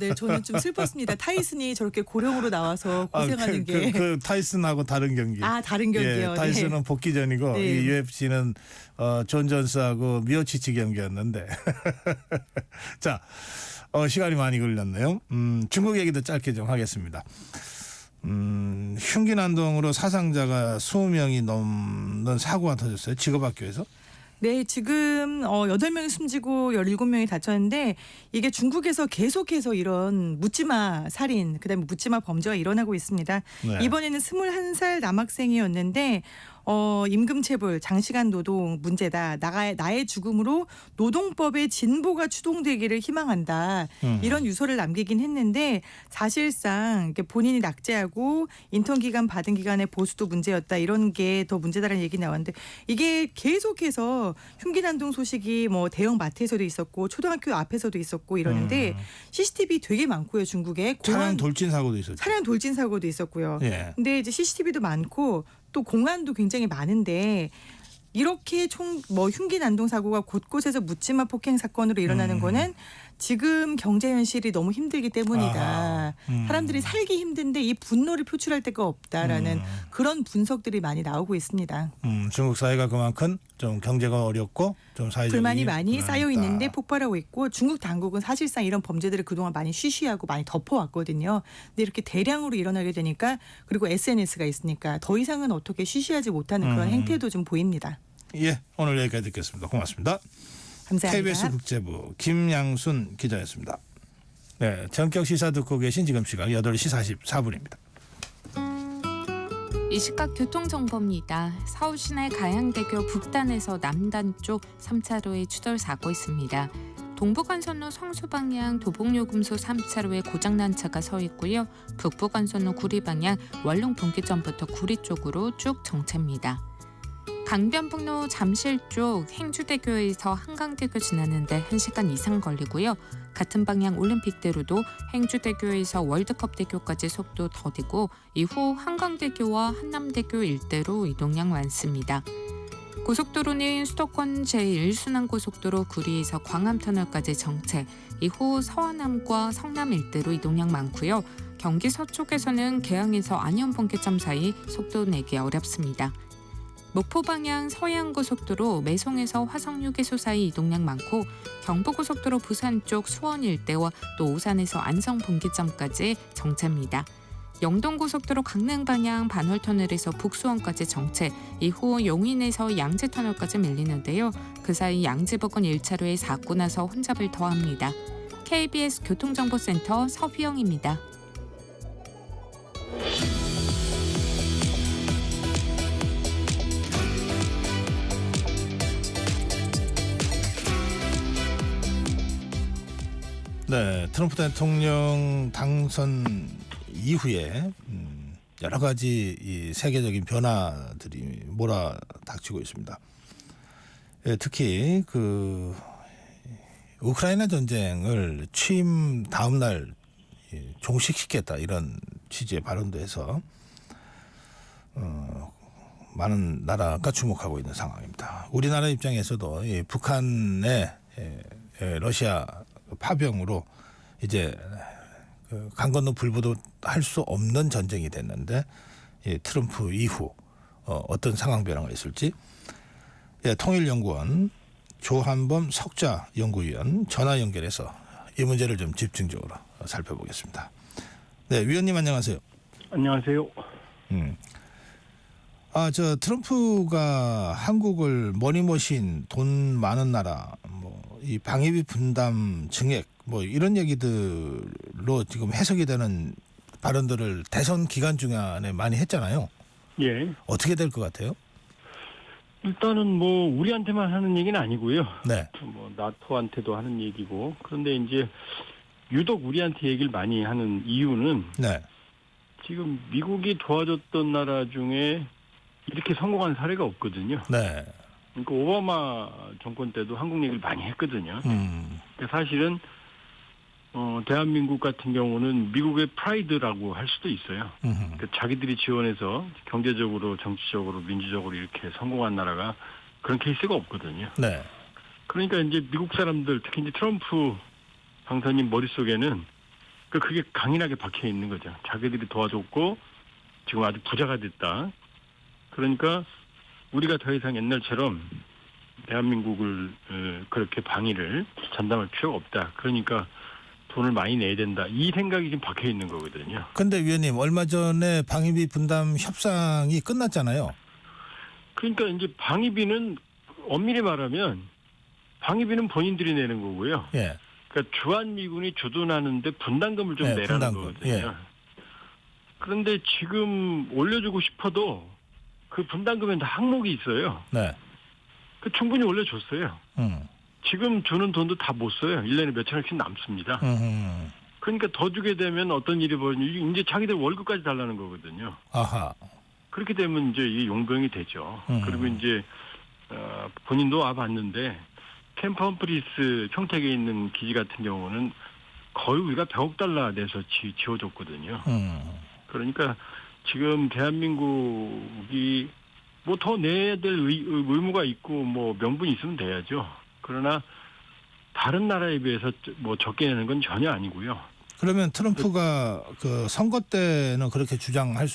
네, 저는 좀 슬펐습니다. 타이슨이 저렇게 고령으로 나와서 고생하는 게. 그 타이슨하고 다른 경기. 다른 경기요. 예, 타이슨은 네. 복귀전이고 네. 이 UFC는 존 존스하고 미오치치 경기였는데. 자, 시간이 많이 걸렸네요. 중국 얘기도 짧게 좀 하겠습니다. 흉기 난동으로 사상자가 20명이 넘는 사고가 터졌어요. 직업학교에서. 네, 지금 8명이 숨지고 17명이 다쳤는데 이게 중국에서 계속해서 이런 묻지마 살인, 그다음에 묻지마 범죄가 일어나고 있습니다. 네. 이번에는 21살 남학생이었는데 임금체불, 장시간 노동 문제다. 나의 죽음으로 노동법의 진보가 추동되기를 희망한다. 이런 유서를 남기긴 했는데 사실상 본인이 낙제하고 인턴 기간 받은 기간의 보수도 문제였다. 이런 게 더 문제다라는 얘기 나왔는데 이게 계속해서 흉기 난동 소식이 뭐 대형 마트에서도 있었고 초등학교 앞에서도 있었고 이러는데 CCTV 되게 많고요. 중국에 차량 돌진 사고도 있었죠. 차량 돌진 사고도 있었고요. 예. 근데 이제 CCTV도 많고 또 공안도 굉장히 많은데 이렇게 흉기 난동 사고가 곳곳에서 묻지마 폭행 사건으로 일어나는 거는 지금 경제 현실이 너무 힘들기 때문이다. 사람들이 살기 힘든데 이 분노를 표출할 데가 없다라는 그런 분석들이 많이 나오고 있습니다. 중국 사회가 그만큼 좀 경제가 어렵고 좀 사회적 불만이 이익이 많이 불안했다. 쌓여 있는데 폭발하고 있고 중국 당국은 사실상 이런 범죄들을 그동안 많이 쉬쉬하고 많이 덮어왔거든요. 근데 이렇게 대량으로 일어나게 되니까 그리고 SNS가 있으니까 더 이상은 어떻게 쉬쉬하지 못하는 그런 행태도 좀 보입니다. 예, 오늘 여기까지 듣겠습니다. 고맙습니다. 감사합니다. KBS 국제부 김양순 기자였습니다. 네, 전격 시사 듣고 계신 지금 시각 8시 44분입니다. 이 시각 교통정보입니다. 서울 시내 가양대교 북단에서 남단 쪽 3차로에 추돌 사고 있습니다. 동부간선로 성수방향 도봉요금소 3차로에 고장난 차가 서 있고요. 북부간선로 구리방향 원룸분기점부터 구리 쪽으로 쭉 정체입니다. 강변북로 잠실 쪽 행주대교에서 한강대교 지나는데 1시간 이상 걸리고요. 같은 방향 올림픽대로도 행주대교에서 월드컵대교까지 속도 더디고 이후 한강대교와 한남대교 일대로 이동량 많습니다. 고속도로는 수도권 제1순환고속도로 구리에서 광암터널까지 정체, 이후 서안암과 성남 일대로 이동량 많고요. 경기 서쪽에서는 계양에서 안현분기점 사이 속도 내기 어렵습니다. 목포 방향 서해안고속도로 매송에서 화성휴게소 사이 이동량 많고 경부고속도로 부산 쪽 수원 일대와 또 오산에서 안성분기점까지 정체입니다. 영동고속도로 강릉 방향 반월터널에서 북수원까지 정체, 이후 용인에서 양재터널까지 밀리는데요. 그 사이 양재부근 1차로에 사고 나서 혼잡을 더합니다. KBS 교통정보센터 서휘영입니다. 네, 트럼프 대통령 당선 이후에 여러 가지 이 세계적인 변화들이 몰아닥치고 있습니다. 예, 특히 그 우크라이나 전쟁을 취임 다음 날 종식시켰다 이런 취지의 발언도 해서 많은 나라가 주목하고 있는 상황입니다. 우리나라 입장에서도 이 북한의 러시아 파병으로 이제 강 건너 불보도 할 수 없는 전쟁이 됐는데 트럼프 이후 어떤 상황 변화가 있을지 통일연구원 조한범 석좌 연구위원 전화 연결해서 이 문제를 좀 집중적으로 살펴보겠습니다. 네, 위원님 안녕하세요. 안녕하세요. 저 트럼프가 한국을 머니머신 돈 많은 나라 이 방위비 분담 증액 이런 얘기들로 지금 해석이 되는 발언들을 대선 기간 중간에 많이 했잖아요. 예. 어떻게 될 것 같아요? 일단은 우리한테만 하는 얘기는 아니고요. 네. 나토한테도 하는 얘기고. 그런데 이제 유독 우리한테 얘기를 많이 하는 이유는 네. 지금 미국이 도와줬던 나라 중에 이렇게 성공한 사례가 없거든요. 네. 그러니까 오바마 정권 때도 한국 얘기를 많이 했거든요. 사실은 대한민국 같은 경우는 미국의 프라이드라고 할 수도 있어요. 그러니까 자기들이 지원해서 경제적으로, 정치적으로, 민주적으로 이렇게 성공한 나라가 그런 케이스가 없거든요. 네. 그러니까 이제 미국 사람들, 특히 이제 트럼프 당선인 머릿속에는 그게 강인하게 박혀 있는 거죠. 자기들이 도와줬고 지금 아주 부자가 됐다. 그러니까 우리가 더 이상 옛날처럼 대한민국을 그렇게 방위를 전담할 필요가 없다. 그러니까 돈을 많이 내야 된다. 이 생각이 지금 박혀 있는 거거든요. 근데 위원님 얼마 전에 방위비 분담 협상이 끝났잖아요. 그러니까 이제 방위비는 엄밀히 말하면 방위비는 본인들이 내는 거고요. 예. 그러니까 주한미군이 주둔하는데 분담금을 좀 내라는 분담금. 거거든요. 예. 그런데 지금 올려주고 싶어도 그 분담금에 다 항목이 있어요. 네. 충분히 올려줬어요. 지금 주는 돈도 다 못 써요. 1년에 몇천억씩 남습니다. 그러니까 더 주게 되면 어떤 일이 벌어지면 이제 자기들 월급까지 달라는 거거든요. 아하. 그렇게 되면 이제 이게 용병이 되죠. 그리고 이제 본인도 와봤는데 캠프 험프리스 평택에 있는 기지 같은 경우는 거의 우리가 100억 달러 내서 지어줬거든요. 그러니까 지금 대한민국이 더 내야 될 의무가 있고 명분이 있으면 돼야죠. 그러나 다른 나라에 비해서 적게 내는 건 전혀 아니고요. 그러면 트럼프가 그 선거 때는 그렇게 주장할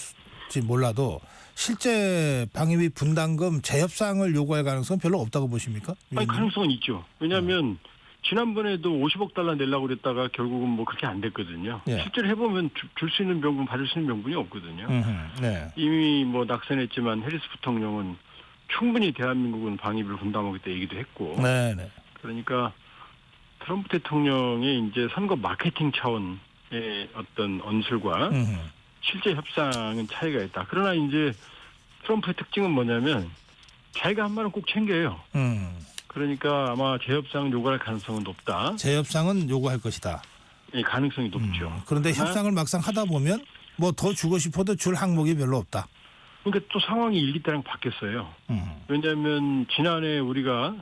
될지 몰라도 실제 방위비 분담금 재협상을 요구할 가능성은 별로 없다고 보십니까? 아니, 가능성은 있죠. 왜냐하면 지난번에도 50억 달러 내려고 그랬다가 결국은 뭐 그렇게 안 됐거든요. 예. 실제로 해보면 줄 수 있는 명분, 받을 수 있는 명분이 없거든요. 네. 이미 뭐 낙선했지만 해리스 부통령은 충분히 대한민국은 방위비를 분담하겠다 얘기도 했고. 네. 그러니까 트럼프 대통령의 이제 선거 마케팅 차원의 어떤 언술과 실제 협상은 차이가 있다. 그러나 이제 트럼프의 특징은 뭐냐면 자기가 한 말은 꼭 챙겨요. 그러니까 아마 재협상 요구할 가능성은 높다. 재협상은 요구할 것이다. 예, 가능성이 높죠. 그런데 그러나 협상을 막상 하다 보면 뭐 더 주고 싶어도 줄 항목이 별로 없다. 그러니까 또 상황이 일기 때랑 바뀌었어요. 왜냐하면 지난해 우리가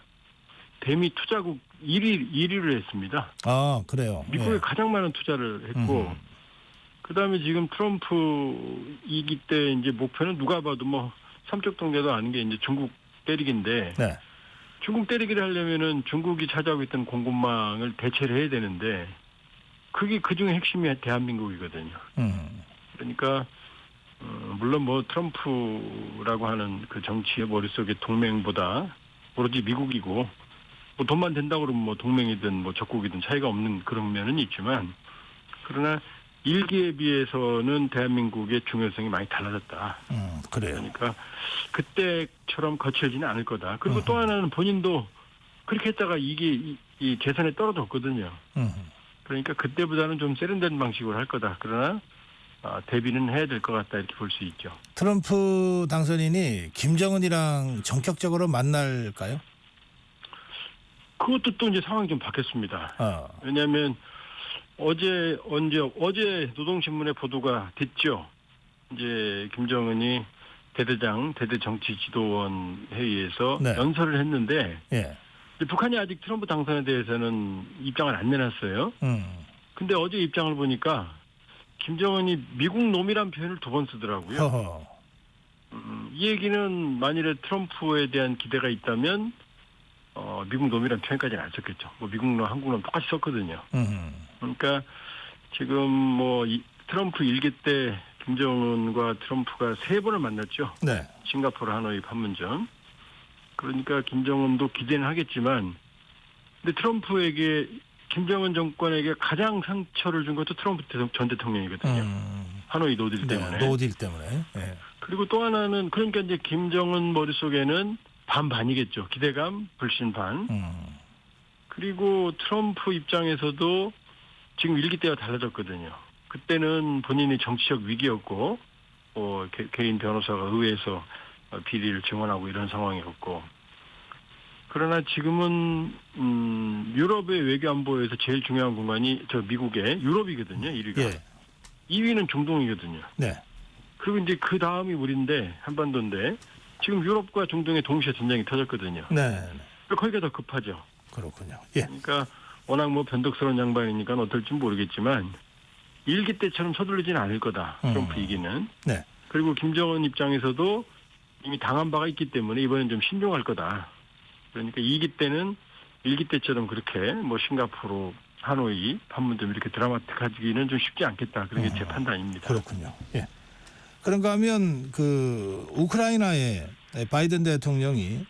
대미 투자국 1위를 했습니다. 아, 그래요. 미국에 예. 가장 많은 투자를 했고, 그다음에 지금 트럼프 2기 때 이제 목표는 누가 봐도 뭐 삼척 동자도 아는 게 이제 중국 때리기인데, 네. 중국 때리기를 하려면은 중국이 차지하고 있던 공급망을 대체를 해야 되는데, 그게 그 중에 핵심이 대한민국이거든요. 그러니까 물론 뭐 트럼프라고 하는 그 정치의 머릿속에 동맹보다 오로지 미국이고, 뭐 돈만 된다고 그러면 뭐 동맹이든 뭐 적국이든 차이가 없는 그런 면은 있지만, 그러나 일기에 비해서는 대한민국의 중요성이 많이 달라졌다. 그래요. 그러니까 그때처럼 거칠지는 않을 거다. 그리고 또 하나는 본인도 그렇게 했다가 이게 이 재선에 떨어졌거든요. 그러니까 그때보다는 좀 세련된 방식으로 할 거다. 그러나 대비는 해야 될 것 같다 이렇게 볼 수 있죠. 트럼프 당선인이 김정은이랑 전격적으로 만날까요? 그것도 또 이제 상황이 좀 바뀌었습니다. 왜냐하면 어제 노동신문에 보도가 됐죠. 이제 김정은이 대대 정치 지도원 회의에서 네. 연설을 했는데 예. 북한이 아직 트럼프 당선에 대해서는 입장을 안 내놨어요. 근데 어제 입장을 보니까 김정은이 미국 놈이란 표현을 2번 쓰더라고요. 이 얘기는 만일에 트럼프에 대한 기대가 있다면 미국 놈이란 표현까지는 안 썼겠죠. 뭐 미국 놈, 한국 놈 똑같이 썼거든요. 그러니까 지금 뭐 트럼프 일기 때 김정은과 트럼프가 3번을 만났죠. 네. 싱가포르, 하노이, 판문점. 그러니까 김정은도 기대는 하겠지만, 근데 트럼프에게 김정은 정권에게 가장 상처를 준 것도 트럼프 전 대통령이거든요. 하노이 노딜 때문에. 네, 노딜 때문에. 네. 그리고 또 하나는 그러니까 이제 김정은 머릿속에는 반반이겠죠. 기대감, 불신 반. 그리고 트럼프 입장에서도 지금 일기 때와 달라졌거든요. 그때는 본인이 정치적 위기였고, 개인 변호사가 의회에서 비리를 증언하고 이런 상황이었고, 그러나 지금은 유럽의 외교안보에서 제일 중요한 공간이 미국의 유럽이거든요. 1위가. 예. 2위는 중동이거든요. 네. 그리고 이제 그 다음이 우리인데 한반도인데 지금 유럽과 중동에 동시에 전쟁이 터졌거든요. 네. 거기가 더 급하죠. 그렇군요. 예. 그러니까 워낙 뭐 변덕스러운 양반이니까 어떨지 모르겠지만 일기 때처럼 서둘르지는 않을 거다. 트럼프 이기는. 네. 그리고 김정은 입장에서도 이미 당한 바가 있기 때문에 이번엔 좀 신중할 거다. 그러니까 2기 때는 1기 때처럼 그렇게 뭐 싱가포르, 하노이, 판문점 이렇게 드라마틱하기는 좀 쉽지 않겠다. 그런 게 제 판단입니다. 그렇군요. 예. 그런가 하면 그 우크라이나의 바이든 대통령이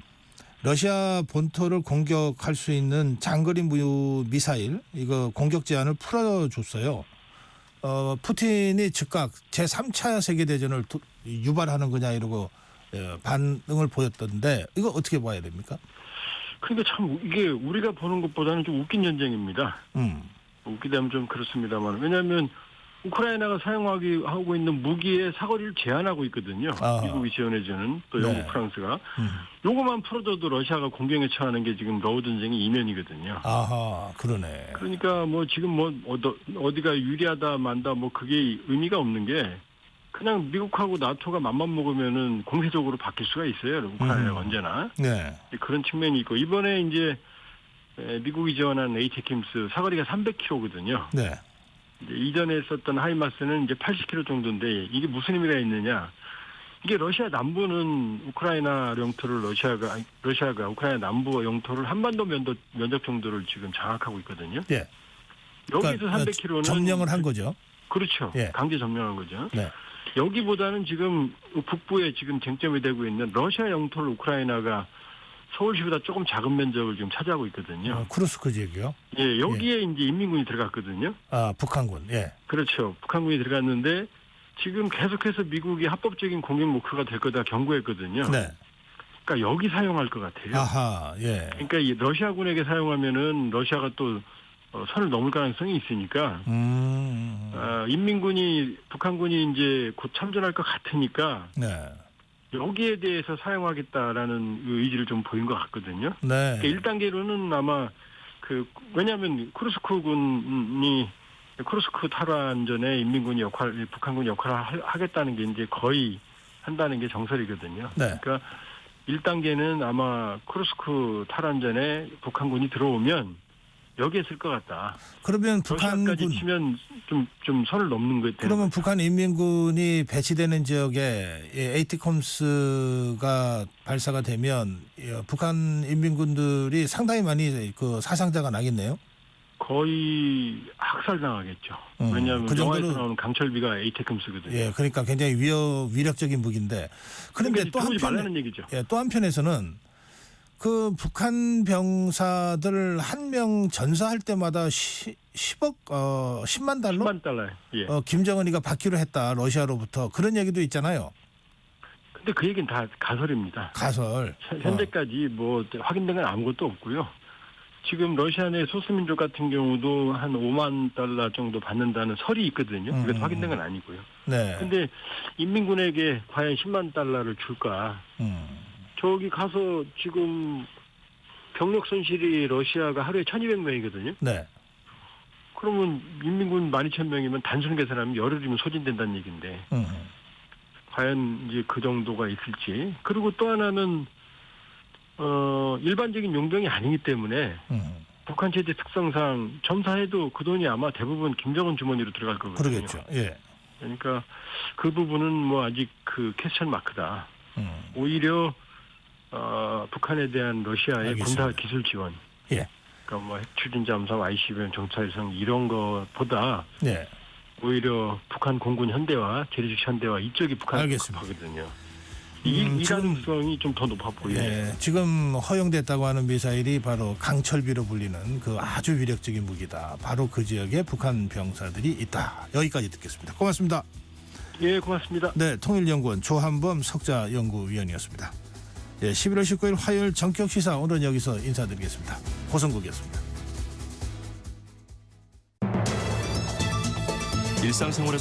러시아 본토를 공격할 수 있는 장거리 미사일 이거 공격 제한을 풀어줬어요. 푸틴이 즉각 제3차 세계대전을 유발하는 거냐 이러고 반응을 보였던데 이거 어떻게 봐야 됩니까? 그러니까 참 이게 우리가 보는 것보다는 좀 웃긴 전쟁입니다. 웃기다면 좀 그렇습니다만 왜냐하면 우크라이나가 하고 있는 무기의 사거리를 제한하고 있거든요. 미국이 지원해주는 또 영국, 프랑스가. 요거만 풀어줘도 러시아가 공경에 처하는 게 지금 러우 전쟁의 이면이거든요. 아하, 그러네. 그러니까 뭐 지금 뭐 어디가 유리하다 만다 뭐 그게 의미가 없는 게 그냥 미국하고 나토가 맘만 먹으면은 공세적으로 바뀔 수가 있어요. 우크라이나가 언제나. 네. 그런 측면이 있고 이번에 이제 미국이 지원한 HIMARS 사거리가 300km거든요. 네. 이제 이전에 썼던 하이마스는 이제 80km 정도인데 이게 무슨 의미가 있느냐? 이게 러시아 남부는 우크라이나 영토를 러시아가 우크라이나 남부 영토를 한반도 면적 정도를 지금 장악하고 있거든요. 예. 여기서 300km는 점령을 한 거죠. 그렇죠. 예. 강제 점령한 거죠. 네. 여기보다는 지금 북부에 지금 쟁점이 되고 있는 러시아 영토를 우크라이나가 서울시보다 조금 작은 면적을 지금 차지하고 있거든요. 쿠르스크 지역이요? 예, 여기에 이제 인민군이 들어갔거든요. 아, 북한군. 예. 그렇죠. 북한군이 들어갔는데 지금 계속해서 미국이 합법적인 공격 목표가 될 거다 경고했거든요. 네. 그러니까 여기 사용할 것 같아요. 아하, 예. 그러니까 이 러시아군에게 사용하면은 러시아가 또 선을 넘을 가능성이 있으니까 인민군이 북한군이 이제 곧 참전할 것 같으니까 네. 여기에 대해서 사용하겠다라는 의지를 좀 보인 것 같거든요. 네. 그러니까 1단계로는 아마 왜냐하면 쿠르스크 탈환전에 인민군이 북한군이 역할을 하겠다는 게 이제 거의 한다는 게 정설이거든요. 네. 그러니까 1단계는 아마 쿠르스크 탈환전에 북한군이 들어오면 여기에 쓸 것 같다. 그러면 러시아까지 북한군 치면 좀 선을 넘는 것. 그러면 북한 인민군이 배치되는 지역에 에이티컴스가 발사가 되면 북한 인민군들이 상당히 많이 그 사상자가 나겠네요. 거의 학살당하겠죠. 왜냐하면 그 정도로 영화에서 나오는 강철비가 에이테컴스거든요. 예, 그러니까 굉장히 위력적인 무기인데 그런데 또 말라는 얘기죠. 예, 또 한편에서는 그 북한 병사들 한 명 전사할 때마다 10만 달러? 10만 달러. 예. 김정은이가 받기로 했다. 러시아로부터 그런 얘기도 있잖아요. 근데 그 얘기는 다 가설입니다. 가설. 현재까지 뭐 확인된 건 아무것도 없고요. 지금 러시아 내 소수민족 같은 경우도 한 5만 달러 정도 받는다는 설이 있거든요. 이것도 확인된 건 아니고요. 네. 근데 인민군에게 과연 10만 달러를 줄까? 저기 가서 지금 병력 손실이 러시아가 하루에 1,200명이거든요. 네. 그러면 인민군 12,000명이면 단순 계산하면 열흘이면 소진된다는 얘기인데 과연 이제 그 정도가 있을지. 그리고 또 하나는 일반적인 용병이 아니기 때문에 북한 체제 특성상 점사해도 그 돈이 아마 대부분 김정은 주머니로 들어갈 거거든요. 그러겠죠. 예. 그러니까 그 부분은 뭐 아직 그 퀘스천 마크다. 오히려 북한에 대한 러시아의 알겠습니다. 군사 기술 지원. 예. 그러니까 뭐 핵추진 잠수함, ICBM, 정찰성 이런 것보다 예. 오히려 북한 공군 현대화, 재래식 현대화 이쪽이 북한 급하거든요. 이 가능성이 좀 더 높아 보여요. 예, 지금 허용됐다고 하는 미사일이 바로 강철비로 불리는 그 아주 위력적인 무기다. 바로 그 지역에 북한 병사들이 있다. 여기까지 듣겠습니다. 고맙습니다. 예, 고맙습니다. 네, 통일연구원 조한범 석좌연구위원이었습니다. 예, 11월 19일 화요일 전격시사 오늘은 여기서 인사드리겠습니다. 고성국이었습니다. 일상생활에